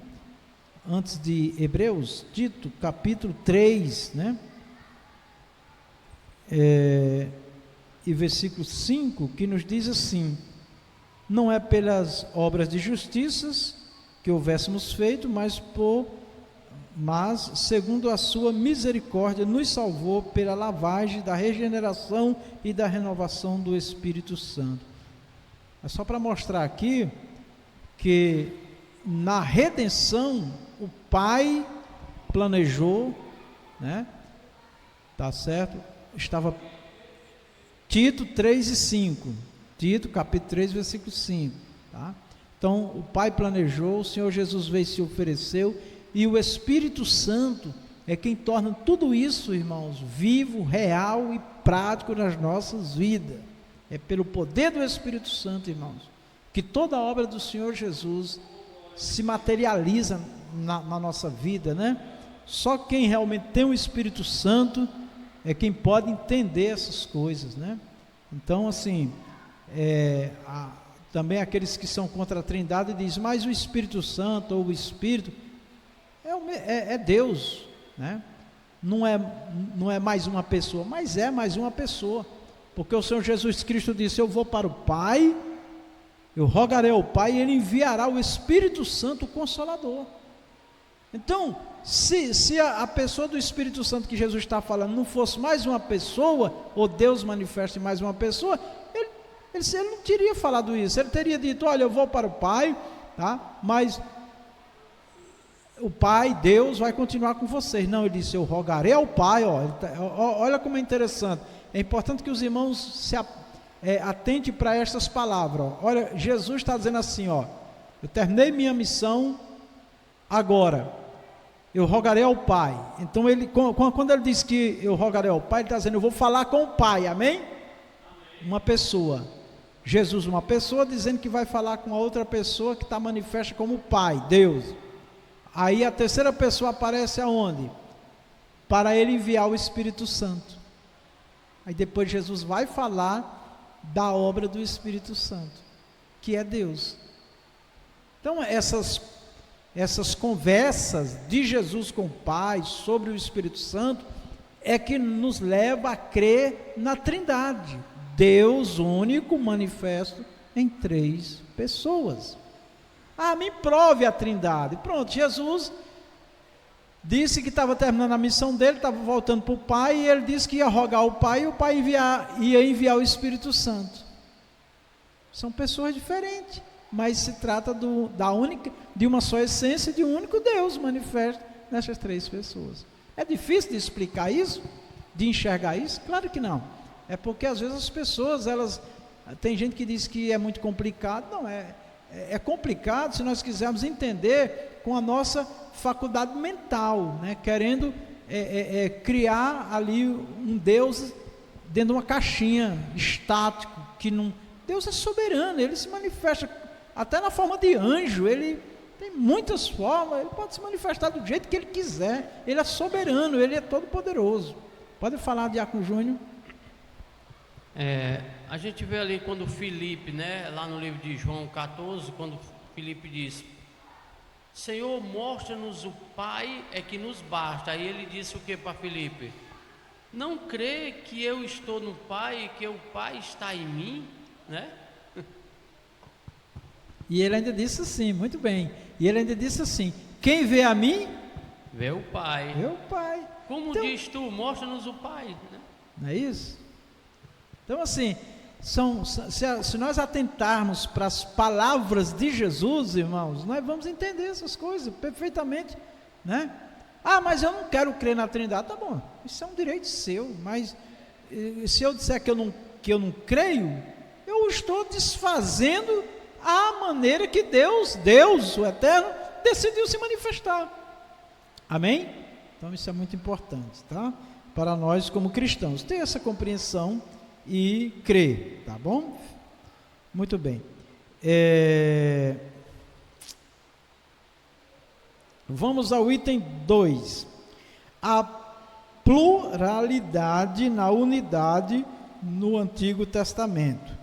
Antes de Hebreus, Tito, capítulo 3, né? E versículo 5, que nos diz assim: não é pelas obras de justiças que houvéssemos feito, mas segundo a sua misericórdia nos salvou pela lavagem da regeneração e da renovação do Espírito Santo. É só para mostrar aqui que na redenção o Pai planejou, né? Tá certo? Estava Tito 3 e 5, Tito capítulo 3 versículo 5, tá? Então o Pai planejou, o Senhor Jesus veio e se ofereceu, e o Espírito Santo é quem torna tudo isso, irmãos, vivo, real e prático nas nossas vidas. É pelo poder do Espírito Santo, irmãos, que toda a obra do Senhor Jesus se materializa na nossa vida, né? Só quem realmente tem o Espírito Santo é quem pode entender essas coisas, né? Então, assim, também aqueles que são contra a Trindade dizem, mas o Espírito Santo ou o Espírito é Deus, né? Não é mais uma pessoa, mas é mais uma pessoa, porque o Senhor Jesus Cristo disse: eu vou para o Pai, eu rogarei ao Pai e Ele enviará o Espírito Santo, o Consolador. Então, se a pessoa do Espírito Santo que Jesus está falando não fosse mais uma pessoa, ou Deus manifesta em mais uma pessoa, ele não teria falado isso. Ele teria dito: olha, eu vou para o Pai, tá? Mas o Pai, Deus, vai continuar com vocês. Não, ele disse: eu rogarei ao Pai. Olha como é interessante. É importante que os irmãos se atentem para estas palavras. Olha, Jesus está dizendo assim: eu terminei minha missão, agora eu rogarei ao Pai. Então, quando ele diz que eu rogarei ao Pai, ele está dizendo: eu vou falar com o Pai, amém? Uma pessoa, Jesus, uma pessoa, dizendo que vai falar com a outra pessoa que está manifesta como o Pai, Deus. Aí a terceira pessoa aparece aonde? Para ele enviar o Espírito Santo. Aí depois Jesus vai falar da obra do Espírito Santo, que é Deus. Então essas conversas de Jesus com o Pai sobre o Espírito Santo é que nos leva a crer na Trindade, Deus único manifesto em 3 pessoas. Me prove a Trindade. Pronto, Jesus disse que estava terminando a missão dele, estava voltando para o Pai, e ele disse que ia rogar ao Pai, e o Pai ia enviar o Espírito Santo. São pessoas diferentes, mas se trata de uma só essência, de um único Deus manifesto nessas 3 pessoas. É difícil de explicar isso, de enxergar isso? Claro que não. É porque às vezes as pessoas, tem gente que diz que é muito complicado. Não, é complicado se nós quisermos entender com a nossa faculdade mental, né? Querendo criar ali um Deus dentro de uma caixinha, estático, que não Deus é soberano, Ele se manifesta até na forma de anjo, Ele tem muitas formas, Ele pode se manifestar do jeito que Ele quiser, Ele é soberano, Ele é todo poderoso. Pode falar, Diácono Júnior? A gente vê ali quando Filipe, né, lá no livro de João 14, quando Filipe diz: Senhor, mostra-nos o Pai, é que nos basta. Aí ele disse o que para Filipe? Não crê que eu estou no Pai e que o Pai está em mim, né? E ele ainda disse assim, muito bem, e ele ainda disse assim: quem vê a mim, Vê o Pai. vê o Pai. Como Então, diz tu, mostra-nos o Pai, né? não é isso? Então assim, se nós atentarmos para as palavras de Jesus, irmãos, nós vamos entender essas coisas perfeitamente, né? Ah, mas eu não quero crer na Trindade. Tá bom, isso é um direito seu, mas se eu disser que eu não creio, eu estou desfazendo a maneira que Deus, o Eterno, decidiu se manifestar. Amém? Então isso é muito importante, tá? Para nós como cristãos, ter essa compreensão e crer, tá bom? Muito bem. Vamos ao item 2. A pluralidade na unidade no Antigo Testamento.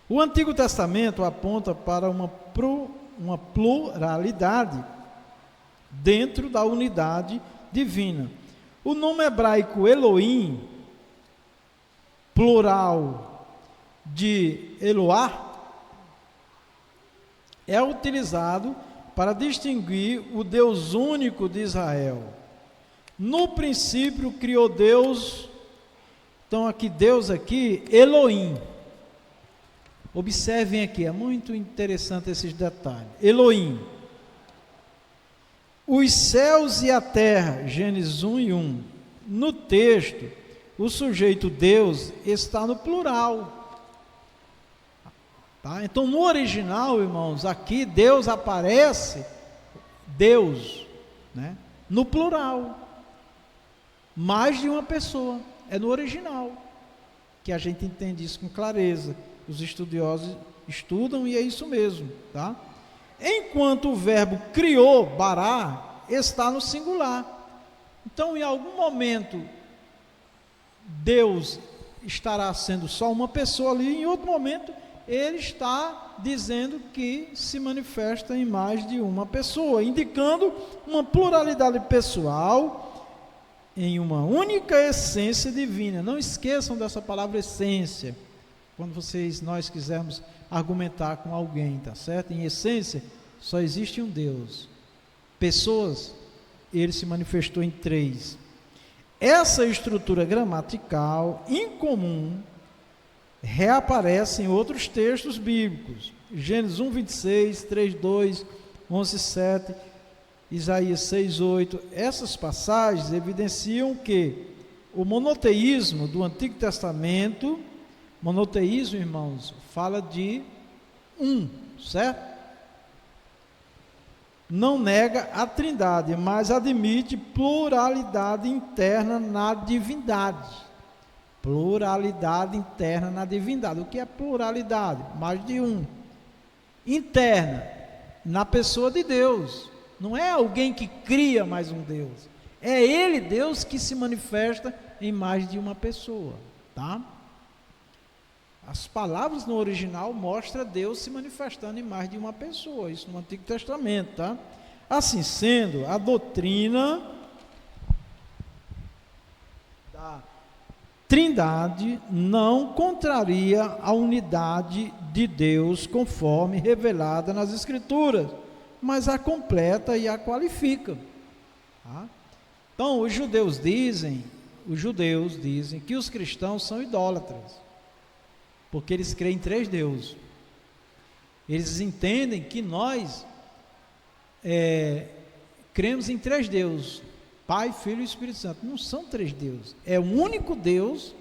O Antigo Testamento aponta para uma pluralidade dentro da unidade divina. O nome hebraico Elohim, plural de Eloá, é utilizado para distinguir o Deus único de Israel. No princípio criou Deus, então aqui Deus aqui, Elohim. Observem aqui, é muito interessante esses detalhes. Elohim. Os céus e a terra, Gênesis 1 e 1. No texto, o sujeito Deus está no plural. Tá? Então, no original, irmãos, aqui Deus aparece, Deus, né, no plural. Mais de uma pessoa. É no original que a gente entende isso com clareza. Os estudiosos estudam e é isso mesmo, tá? Enquanto o verbo criou, bará, está no singular. Então, em algum momento, Deus estará sendo só uma pessoa ali, em outro momento, Ele está dizendo que se manifesta em mais de uma pessoa, indicando uma pluralidade pessoal em uma única essência divina. Não esqueçam dessa palavra essência, quando nós quisermos argumentar com alguém, tá certo? Em essência, só existe um Deus. Pessoas, Ele se manifestou em 3. Essa estrutura gramatical incomum reaparece em outros textos bíblicos. Gênesis 1, 26, 3, 2, 11, 7, Isaías 6, 8. Essas passagens evidenciam que o monoteísmo do Antigo Testamento, monoteísmo, irmãos, fala de certo? Não nega a Trindade, mas admite pluralidade interna na divindade. Pluralidade interna na divindade. O que é pluralidade? Mais de um. Interna, na pessoa de Deus. Não é alguém que cria mais um Deus. É Ele, Deus, que se manifesta em mais de uma pessoa, tá? As palavras no original mostram Deus se manifestando em mais de uma pessoa, isso no Antigo Testamento, tá? Assim sendo, a doutrina da Trindade não contraria a unidade de Deus conforme revelada nas Escrituras, mas a completa e a qualifica, tá? Então, os judeus dizem que os cristãos são idólatras, porque eles creem em 3 deuses. Eles entendem que nós cremos em 3 deuses, Pai, Filho e Espírito Santo. Não são 3 deuses, é um único Deus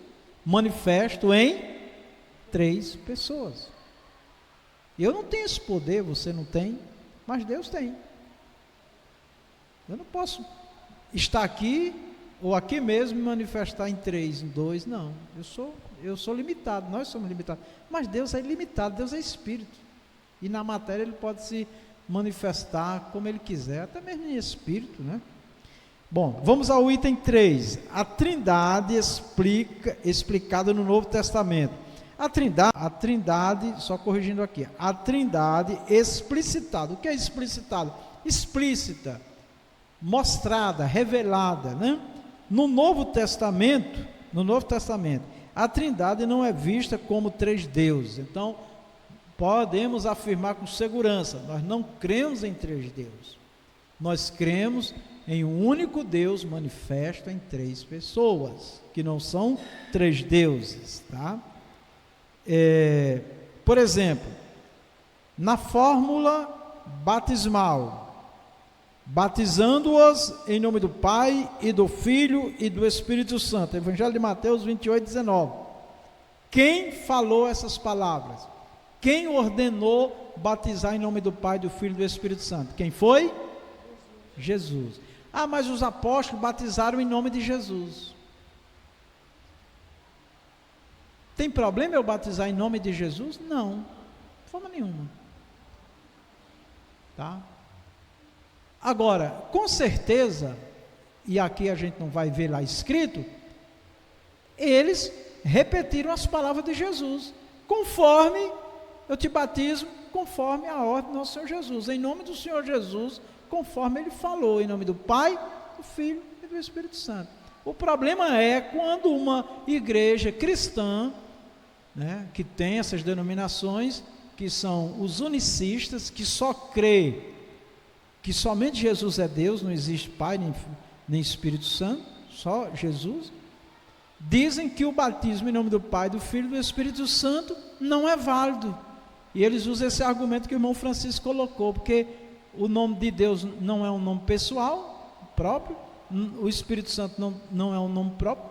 manifesto em 3 pessoas. Eu não tenho esse poder, você não tem, mas Deus tem. Eu não posso estar aqui ou aqui mesmo me manifestar em 3, em 2, não. Eu sou Eu sou limitado, nós somos limitados. Mas Deus é ilimitado, Deus é espírito. E na matéria ele pode se manifestar como ele quiser, até mesmo em espírito, né? Bom, vamos ao item 3. A Trindade explicada no Novo Testamento. A Trindade, só corrigindo aqui, a Trindade explicitada. O que é explicitado? Explícita, mostrada, revelada, né? No Novo Testamento, a Trindade não é vista como 3 deuses. Então, podemos afirmar com segurança, nós não cremos em 3 deuses. Nós cremos em um único Deus manifesto em 3 pessoas, que não são 3 deuses, tá? Por exemplo, na fórmula batismal, batizando-os em nome do Pai e do Filho e do Espírito Santo, Evangelho de Mateus 28, 19. Quem falou essas palavras? Quem ordenou batizar em nome do Pai, do Filho e do Espírito Santo? Quem foi? Jesus. Ah, mas os apóstolos batizaram em nome de Jesus. Tem problema eu batizar em nome de Jesus? Não, de forma nenhuma. Tá? Agora, com certeza, e aqui a gente não vai ver lá escrito, eles repetiram as palavras de Jesus, conforme eu te batizo, conforme a ordem do nosso Senhor Jesus, em nome do Senhor Jesus, conforme ele falou, em nome do Pai, do Filho e do Espírito Santo. O problema é quando uma igreja cristã, né, que tem essas denominações, que são os unicistas, que só crê que somente Jesus é Deus, não existe Pai nem Espírito Santo, só Jesus, dizem que o batismo em nome do Pai, do Filho e do Espírito Santo não é válido. E eles usam esse argumento que o irmão Francisco colocou, porque o nome de Deus não é um nome pessoal, próprio, o Espírito Santo não é um nome próprio,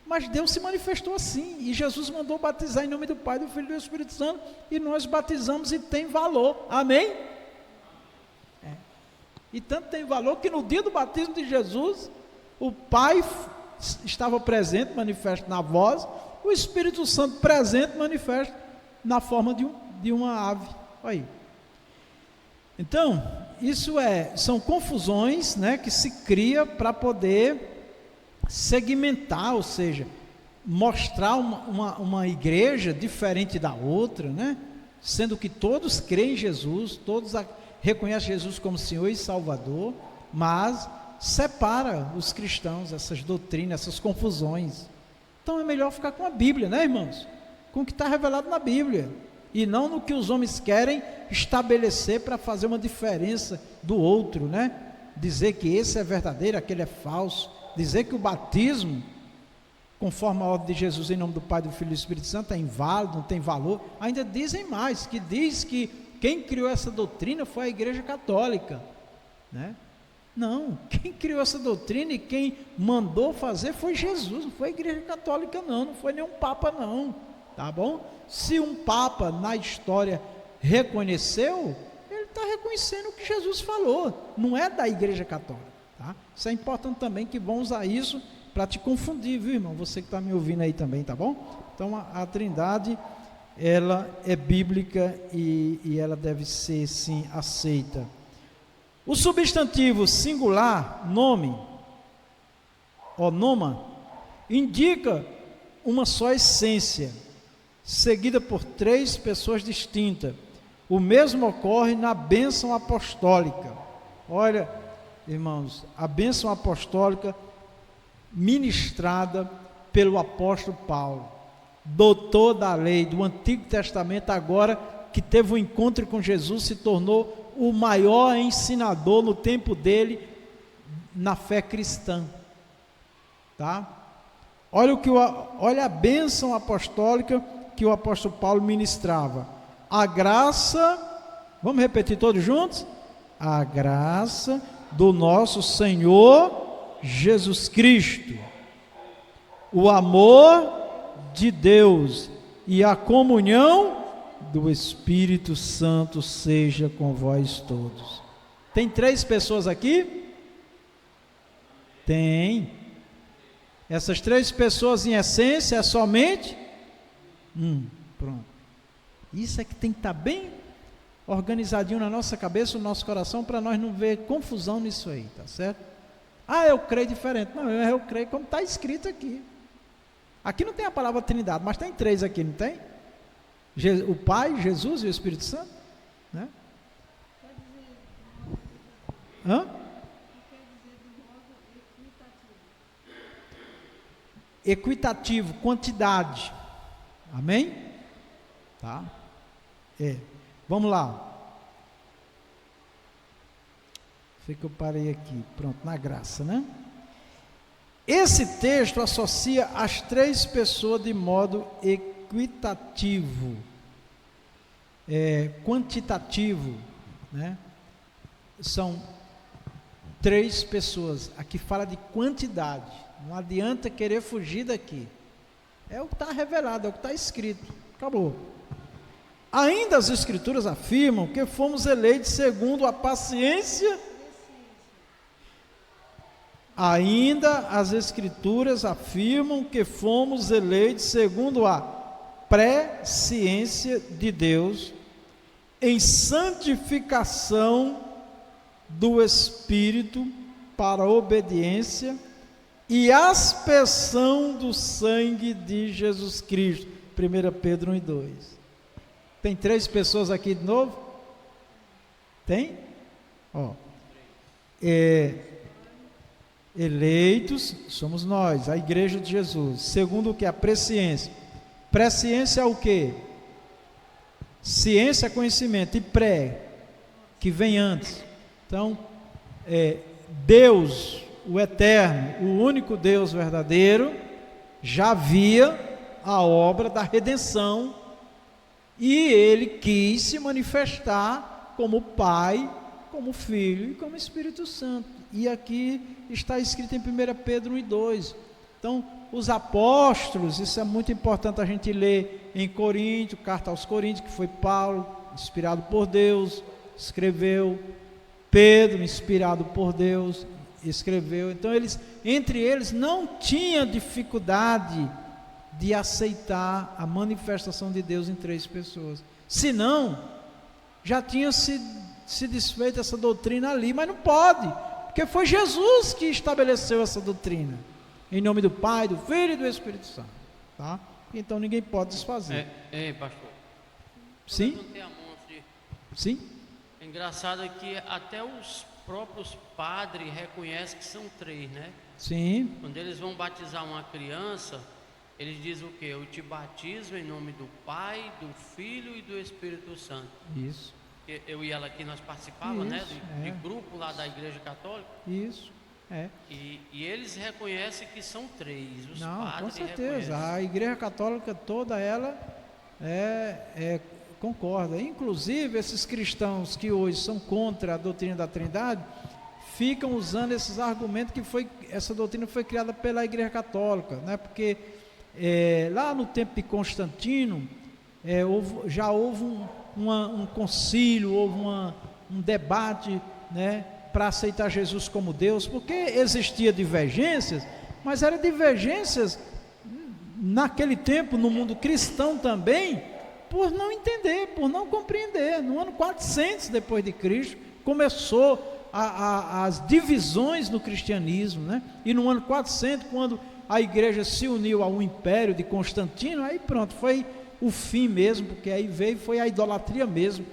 mas Deus se manifestou assim, e Jesus mandou batizar em nome do Pai, do Filho e do Espírito Santo, e nós batizamos e tem valor, amém? E tanto tem valor que no dia do batismo de Jesus, o Pai estava presente, manifesto na voz, o Espírito Santo presente, manifesto na forma de uma ave. Olha aí. Então, são confusões, né, que se cria para poder segmentar, ou seja, mostrar uma igreja diferente da outra, né, sendo que todos creem em Jesus, todos reconhecem Jesus como Senhor e Salvador, mas separa os cristãos, essas doutrinas, essas confusões. Então é melhor ficar com a Bíblia, né, irmãos? Com o que está revelado na Bíblia, e não no que os homens querem estabelecer para fazer uma diferença do outro, né? Dizer que esse é verdadeiro, aquele é falso, dizer que o batismo, conforme a ordem de Jesus, em nome do Pai, do Filho e do Espírito Santo, é inválido, não tem valor. Ainda dizem mais, que diz que quem criou essa doutrina foi a Igreja Católica, né? Não, quem criou essa doutrina e quem mandou fazer foi Jesus, não foi a Igreja Católica não foi nenhum Papa não, tá bom? Se um Papa na história reconheceu, ele está reconhecendo o que Jesus falou, não é da Igreja Católica, tá? Isso é importante também, que vão usar isso para te confundir, viu, irmão? Você que está me ouvindo aí também, tá bom? Então a Trindade, ela é bíblica e ela deve ser sim aceita. O substantivo singular, nome, ou noma, indica uma só essência, seguida por 3 pessoas distintas. O mesmo ocorre na bênção apostólica. Olha, irmãos, a bênção apostólica ministrada pelo apóstolo Paulo, doutor da lei do Antigo Testamento, agora que teve um encontro com Jesus, se tornou o maior ensinador no tempo dele na fé cristã, tá? Olha a bênção apostólica que o apóstolo Paulo ministrava. A graça, vamos repetir todos juntos? A graça do nosso Senhor Jesus Cristo, o amor de Deus e a comunhão do Espírito Santo seja com vós todos. Tem 3 pessoas aqui? Tem. Essas três pessoas, em essência, é somente pronto. Isso é que tem que estar bem organizadinho na nossa cabeça, no nosso coração, para nós não ver confusão nisso aí, tá certo? Eu creio diferente. Não, eu creio como está escrito aqui. Aqui não tem a palavra Trindade, mas tem três aqui, não tem? O Pai, Jesus e o Espírito Santo, né? Equitativo, quantidade. Amém? Tá? Vamos lá. Sei que eu parei aqui. Pronto, na graça, né? Esse texto associa as três pessoas de modo equitativo, quantitativo, né? São três pessoas. Aqui fala de quantidade. Não adianta querer fugir daqui. É o que está revelado, é o que está escrito. Acabou. Ainda as Escrituras afirmam que fomos eleitos segundo a paciência. Ainda as Escrituras afirmam que fomos eleitos segundo a presciência de Deus, em santificação do Espírito para a obediência e aspersão do sangue de Jesus Cristo. 1 Pedro 1:2. Tem três pessoas aqui de novo? Tem? Eleitos somos nós, a igreja de Jesus. Segundo o que? A presciência. Presciência é o que? Ciência é conhecimento, e pré, que vem antes. Então, Deus, o eterno, o único Deus verdadeiro, já via a obra da redenção, e ele quis se manifestar como Pai, como Filho e como Espírito Santo. E aqui está escrito em 1 Pedro 1:2. Então, os apóstolos, isso é muito importante a gente ler em Coríntios, carta aos Coríntios, que foi Paulo, inspirado por Deus, escreveu. Pedro, inspirado por Deus, escreveu. Então, entre eles não tinha dificuldade de aceitar a manifestação de Deus em três pessoas. Senão, já tinha se desfeito essa doutrina ali, mas não pode, porque foi Jesus que estabeleceu essa doutrina, em nome do Pai, do Filho e do Espírito Santo, tá? Então ninguém pode desfazer. Pastor. Sim? Sim? É engraçado que até os próprios padres reconhecem que são três, né? Sim. Quando eles vão batizar uma criança, eles dizem o quê? Eu te batizo em nome do Pai, do Filho e do Espírito Santo. Isso. Eu e ela aqui, nós participávamos, né? De grupo lá da Igreja Católica. Isso. E eles reconhecem que são três. Os padres com certeza. reconhecem. A Igreja Católica toda ela concorda. Inclusive, esses cristãos que hoje são contra a doutrina da Trindade ficam usando esses argumentos que essa doutrina foi criada pela Igreja Católica, né? Porque lá no tempo de Constantino já houve um concílio, houve um debate, né, para aceitar Jesus como Deus, porque existia divergências, mas eram divergências naquele tempo, no mundo cristão também, por não entender, por não compreender. No ano 400 depois de Cristo, começou as divisões no cristianismo, né? E no ano 400, quando a igreja se uniu ao império de Constantino, aí pronto, foi o fim mesmo, porque aí foi a idolatria mesmo,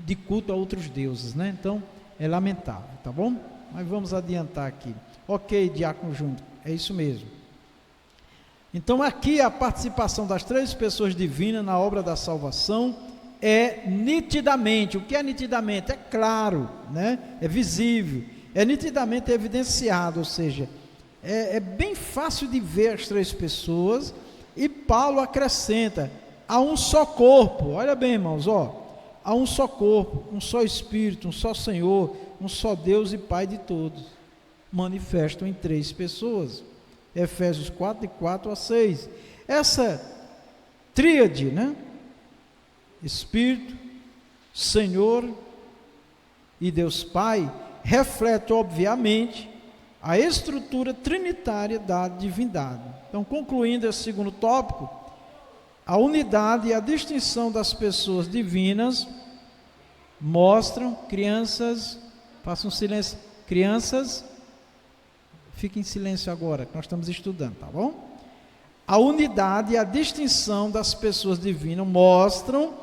de culto a outros deuses, né? Então, é lamentável, tá bom? Mas vamos adiantar aqui. Ok, Diácono Júnior, é isso mesmo. Então, aqui a participação das três pessoas divinas na obra da salvação é nitidamente. O que é nitidamente? É claro, né? É visível, é nitidamente evidenciado, ou seja, é bem fácil de ver as três pessoas. E Paulo acrescenta: há um só corpo. Olha bem, irmãos, há um só corpo, um só Espírito, um só Senhor, um só Deus e Pai de todos, manifestam em três pessoas. Efésios 4, de 4 a 6. Essa tríade, né? Espírito, Senhor e Deus Pai, reflete obviamente a estrutura trinitária da divindade. Então, concluindo esse segundo tópico, a unidade e a distinção das pessoas divinas mostram, crianças, façam silêncio, crianças, fiquem em silêncio agora, que nós estamos estudando, tá bom? A unidade e a distinção das pessoas divinas mostram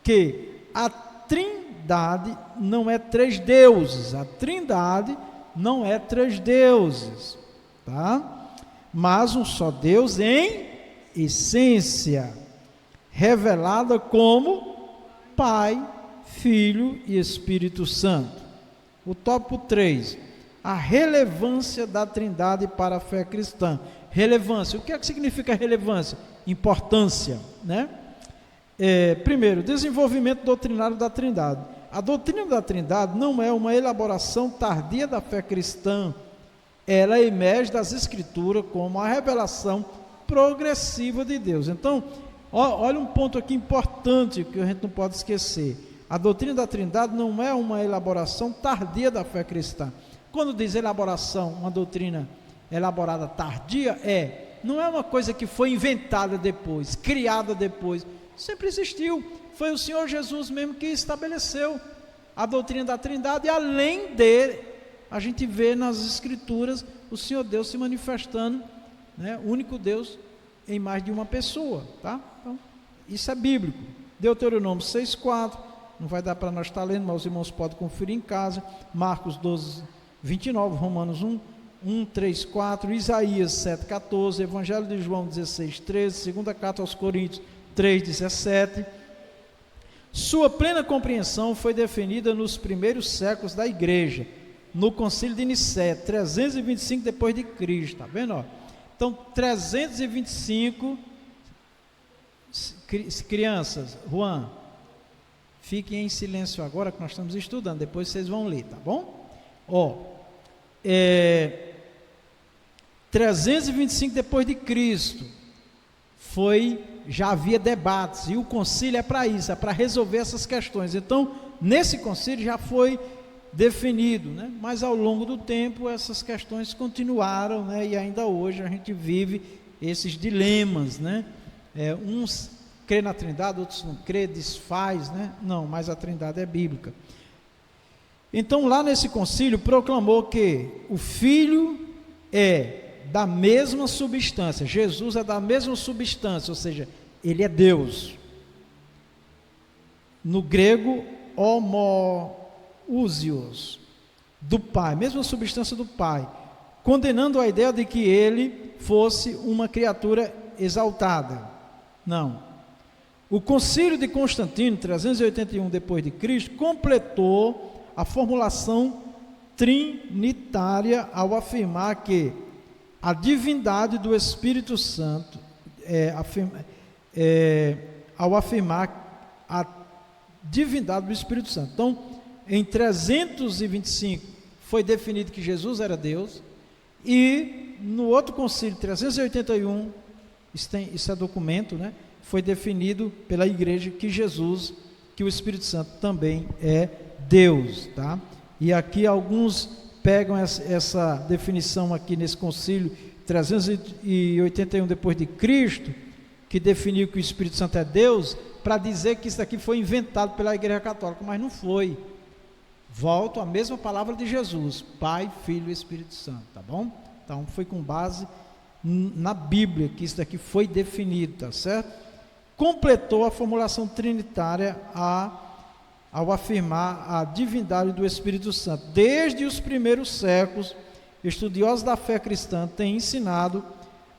que a trindade não é três deuses, a trindade não é três deuses, tá? Mas um só Deus em essência, revelada como Pai, Filho e Espírito Santo. O tópico 3, a relevância da trindade para a fé cristã. Relevância, o que é que significa relevância? Importância, né? Primeiro, desenvolvimento doutrinário da trindade. A doutrina da trindade não é uma elaboração tardia da fé cristã, ela emerge das escrituras como a revelação progressiva de Deus. Então, olha um ponto aqui importante que a gente não pode esquecer. A doutrina da trindade não é uma elaboração tardia da fé cristã. Quando diz elaboração, uma doutrina elaborada tardia, não é uma coisa que foi inventada depois, criada depois, sempre existiu. Foi o Senhor Jesus mesmo que estabeleceu a doutrina da trindade, e além dele, a gente vê nas escrituras o Senhor Deus se manifestando, né, o único Deus em mais de uma pessoa, tá? Então, isso é bíblico. Deuteronômio 6,4, não vai dar para nós estar lendo, mas os irmãos podem conferir em casa. Marcos 12, 29, Romanos 1, 3, 4, Isaías 7, 14, Evangelho de João 16, 13, segunda carta aos Coríntios 3, 17. Sua plena compreensão foi definida nos primeiros séculos da igreja, no concílio de Nicéia, 325 depois de Cristo, tá vendo? Ó? Então, 325, crianças, Juan, fiquem em silêncio agora que nós estamos estudando, depois vocês vão ler, tá bom? 325 depois de Cristo, já havia debates, e o concílio é para isso, é para resolver essas questões. Então, nesse concílio já foi definido, né? Mas ao longo do tempo essas questões continuaram, né? E ainda hoje a gente vive esses dilemas, né? Uns crê na trindade, outros não crê, desfaz, né? Não, mas a trindade é bíblica. Então, lá nesse concílio proclamou que o Filho é da mesma substância, Jesus é da mesma substância, ou seja, ele é Deus. No grego, homoousios, do Pai, mesma substância do Pai, condenando a ideia de que ele fosse uma criatura exaltada. Não. O concílio de Constantino, 381 depois de Cristo, completou a formulação trinitária ao afirmar que a divindade do Espírito Santo, ao afirmar a divindade do Espírito Santo. Então, em 325 foi definido que Jesus era Deus, e no outro concílio, 381, isso é documento, né? Foi definido pela igreja que Jesus, que o Espírito Santo também é Deus, tá? E aqui alguns pegam essa definição aqui nesse concílio 381 depois de Cristo, que definiu que o Espírito Santo é Deus, para dizer que isso aqui foi inventado pela Igreja Católica, mas não foi. Volto à mesma palavra de Jesus, Pai, Filho e Espírito Santo, tá bom? Então foi com base na Bíblia que isso daqui foi definido, tá certo? Completou a formulação trinitária ao afirmar a divindade do Espírito Santo. Desde os primeiros séculos, estudiosos da fé cristã têm ensinado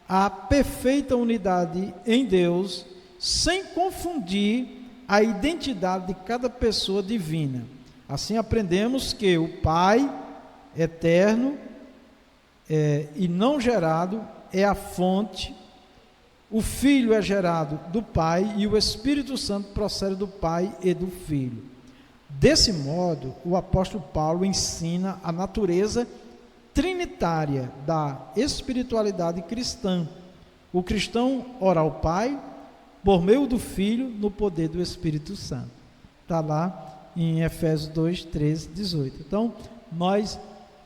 a perfeita unidade em Deus, sem confundir a identidade de cada pessoa divina. Assim aprendemos que o Pai eterno e não gerado é a fonte, o Filho é gerado do Pai e o Espírito Santo procede do Pai e do Filho. Desse modo, o apóstolo Paulo ensina a natureza trinitária da espiritualidade cristã. O cristão ora ao Pai por meio do Filho no poder do Espírito Santo. Está lá em Efésios 2, 13, 18. Então, nós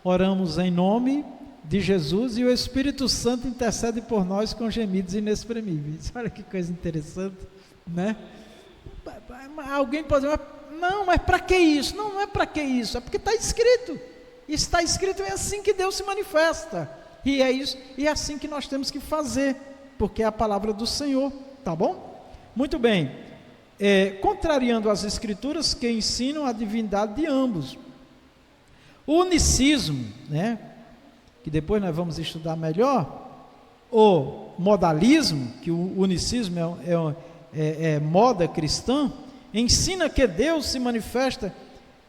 oramos em nome de Jesus, e o Espírito Santo intercede por nós com gemidos inexprimíveis. Olha que coisa interessante, né? Alguém pode dizer, não, mas para que isso? Não, não é para que isso, é porque está escrito. Está escrito, é assim que Deus se manifesta. E é isso, e é assim que nós temos que fazer, porque é a palavra do Senhor, tá bom? Muito bem. Contrariando as escrituras que ensinam a divindade de ambos. O unicismo, né, que depois nós vamos estudar melhor, o modalismo, que o unicismo é moda cristã, ensina que Deus se manifesta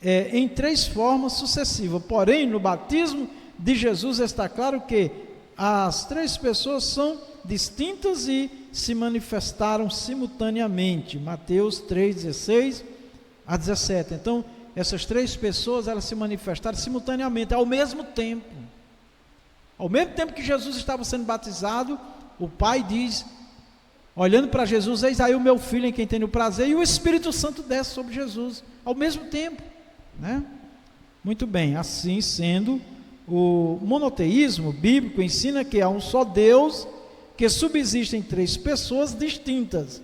em 3 formas sucessivas. Porém, no batismo de Jesus está claro que as 3 pessoas são distintas e se manifestaram simultaneamente. Mateus 3:16 a 17. Então, essas 3 pessoas, elas se manifestaram simultaneamente, ao mesmo tempo. Ao mesmo tempo que Jesus estava sendo batizado, o Pai diz, olhando para Jesus, eis aí o meu filho em quem tenho prazer, e o Espírito Santo desce sobre Jesus, ao mesmo tempo, né? Muito bem, assim sendo, o monoteísmo bíblico ensina que há um só Deus, que subsiste em 3 pessoas distintas.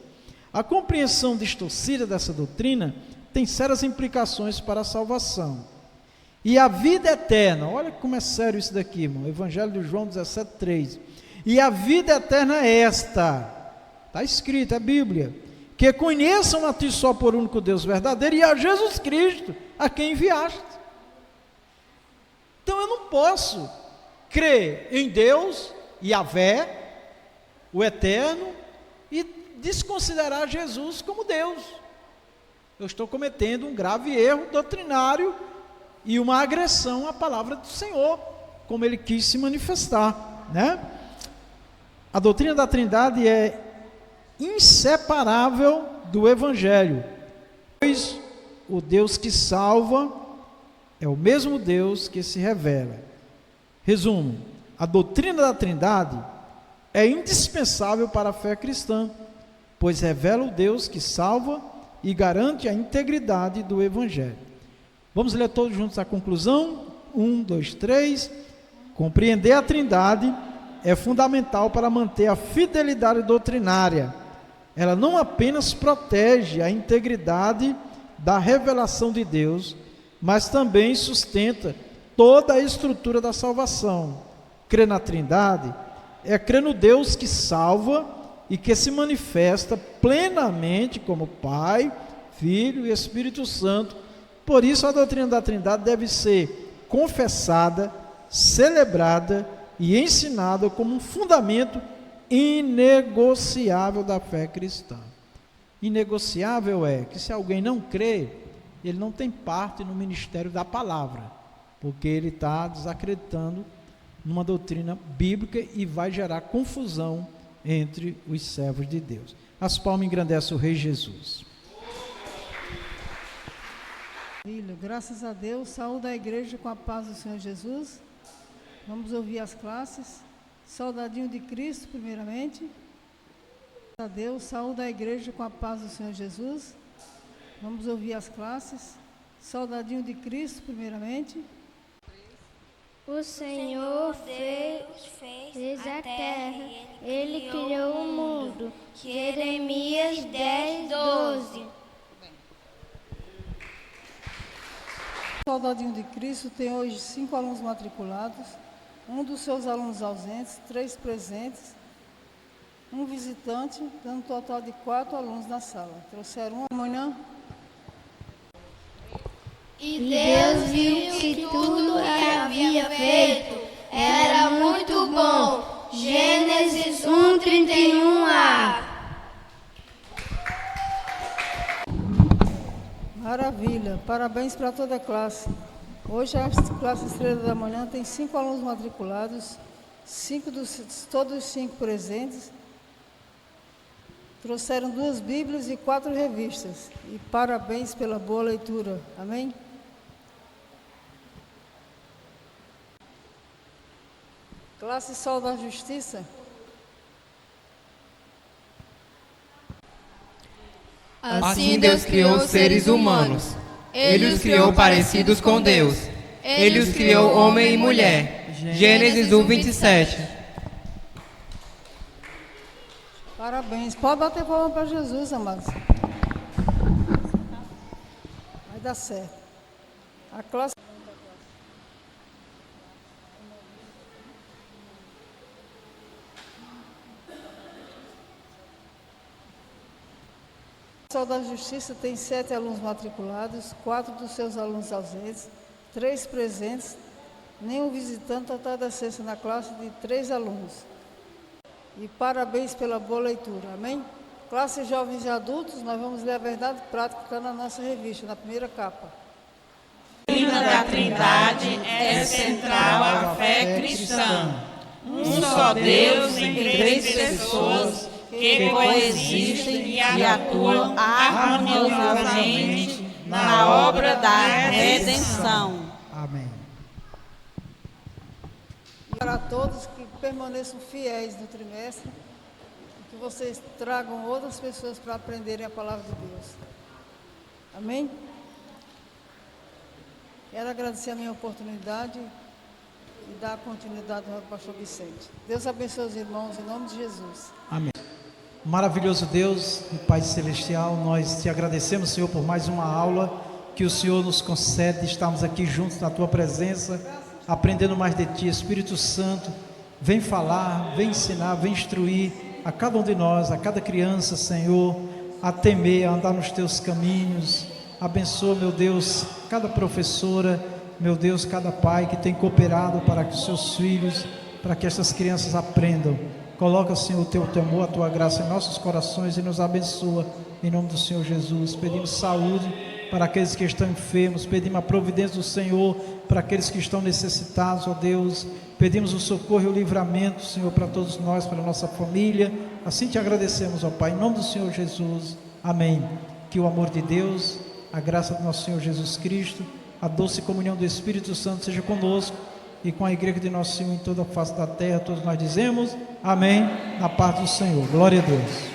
A compreensão distorcida dessa doutrina tem sérias implicações para a salvação. E a vida eterna, olha como é sério isso daqui, irmão, Evangelho de João 17:3. E a vida eterna é esta, está escrito, é Bíblia, que conheçam a ti só por único Deus verdadeiro e a Jesus Cristo, a quem enviaste. Então eu não posso crer em Deus, Yahvé, o Eterno, e desconsiderar Jesus como Deus. Eu estou cometendo um grave erro doutrinário e uma agressão à palavra do Senhor, como Ele quis se manifestar, né? A doutrina da Trindade é inseparável do Evangelho, pois o Deus que salva é o mesmo Deus que se revela. Resumo, a doutrina da Trindade é indispensável para a fé cristã, pois revela o Deus que salva e garante a integridade do Evangelho. Vamos ler todos juntos a conclusão? 1, 2, 3. Compreender a Trindade é fundamental para manter a fidelidade doutrinária. Ela não apenas protege a integridade da revelação de Deus, mas também sustenta toda a estrutura da salvação. Crer na Trindade é crer no Deus que salva e que se manifesta plenamente como Pai, Filho e Espírito Santo. Por isso a doutrina da Trindade deve ser confessada, celebrada e ensinada como um fundamento inegociável da fé cristã. Inegociável é que se alguém não crê, ele não tem parte no ministério da palavra, porque ele está desacreditando numa doutrina bíblica e vai gerar confusão entre os servos de Deus. As palmas engrandecem o Rei Jesus. Graças a Deus, saúde a igreja com a paz do Senhor Jesus. Vamos ouvir as classes. Soldadinho de Cristo, primeiramente. Graças a Deus, saúde a igreja com a paz do Senhor Jesus. Vamos ouvir as classes. Soldadinho de Cristo, primeiramente. O Senhor fez a terra, Ele criou o mundo. Jeremias 10:12. O Soldadinho de Cristo tem hoje 5 alunos matriculados, um dos seus alunos ausentes, 3 presentes, um visitante, dando um total de 4 alunos na sala. Trouxeram uma amanhã. E Deus viu que tudo que havia feito era muito bom. Gênesis 1:31a. Maravilha, parabéns para toda a classe. Hoje a classe Estrela da Manhã tem 5 alunos matriculados, todos os 5 presentes. Trouxeram 2 Bíblias e 4 revistas. E parabéns pela boa leitura. Amém? Classe Sol da Justiça. Assim Deus criou os seres humanos. Ele os criou parecidos com Deus. Ele os criou homem e mulher. Gênesis 1:27. Parabéns. Pode bater palma para Jesus, amados. Vai dar certo. A classe. O Sol da Justiça tem 7 alunos matriculados, 4 dos seus alunos ausentes, 3 presentes, nenhum visitante, total da ciência na classe de 3 alunos. E parabéns pela boa leitura, amém? Classe Jovens e Adultos, nós vamos ler a verdade prática que está na nossa revista, na primeira capa. A doutrina da Trindade é central à fé cristã. Um só Deus em 3 pessoas que coexistem e atuam harmoniosamente na obra da redenção. Amém. E para todos que permaneçam fiéis no trimestre, e que vocês tragam outras pessoas para aprenderem a palavra de Deus. Amém? Quero agradecer a minha oportunidade e dar continuidade ao pastor Vicente. Deus abençoe os irmãos, em nome de Jesus. Amém. Maravilhoso Deus e Pai Celestial, nós te agradecemos, Senhor, por mais uma aula que o Senhor nos concede de estarmos aqui juntos na Tua presença, aprendendo mais de Ti. Espírito Santo, vem falar, vem ensinar, vem instruir a cada um de nós, a cada criança, Senhor, a temer, a andar nos Teus caminhos. Abençoa, meu Deus, cada professora, meu Deus, cada pai que tem cooperado para que os seus filhos, para que estas crianças aprendam. Coloca, Senhor, o Teu temor, a Tua graça em nossos corações e nos abençoa, em nome do Senhor Jesus. Pedimos saúde para aqueles que estão enfermos, pedimos a providência do Senhor para aqueles que estão necessitados, ó Deus. Pedimos o socorro e o livramento, Senhor, para todos nós, para a nossa família. Assim te agradecemos, ó Pai, em nome do Senhor Jesus. Amém. Que o amor de Deus, a graça do nosso Senhor Jesus Cristo, a doce comunhão do Espírito Santo seja conosco e com a igreja de nosso Senhor em toda a face da terra. Todos nós dizemos amém, na paz do Senhor. Glória a Deus.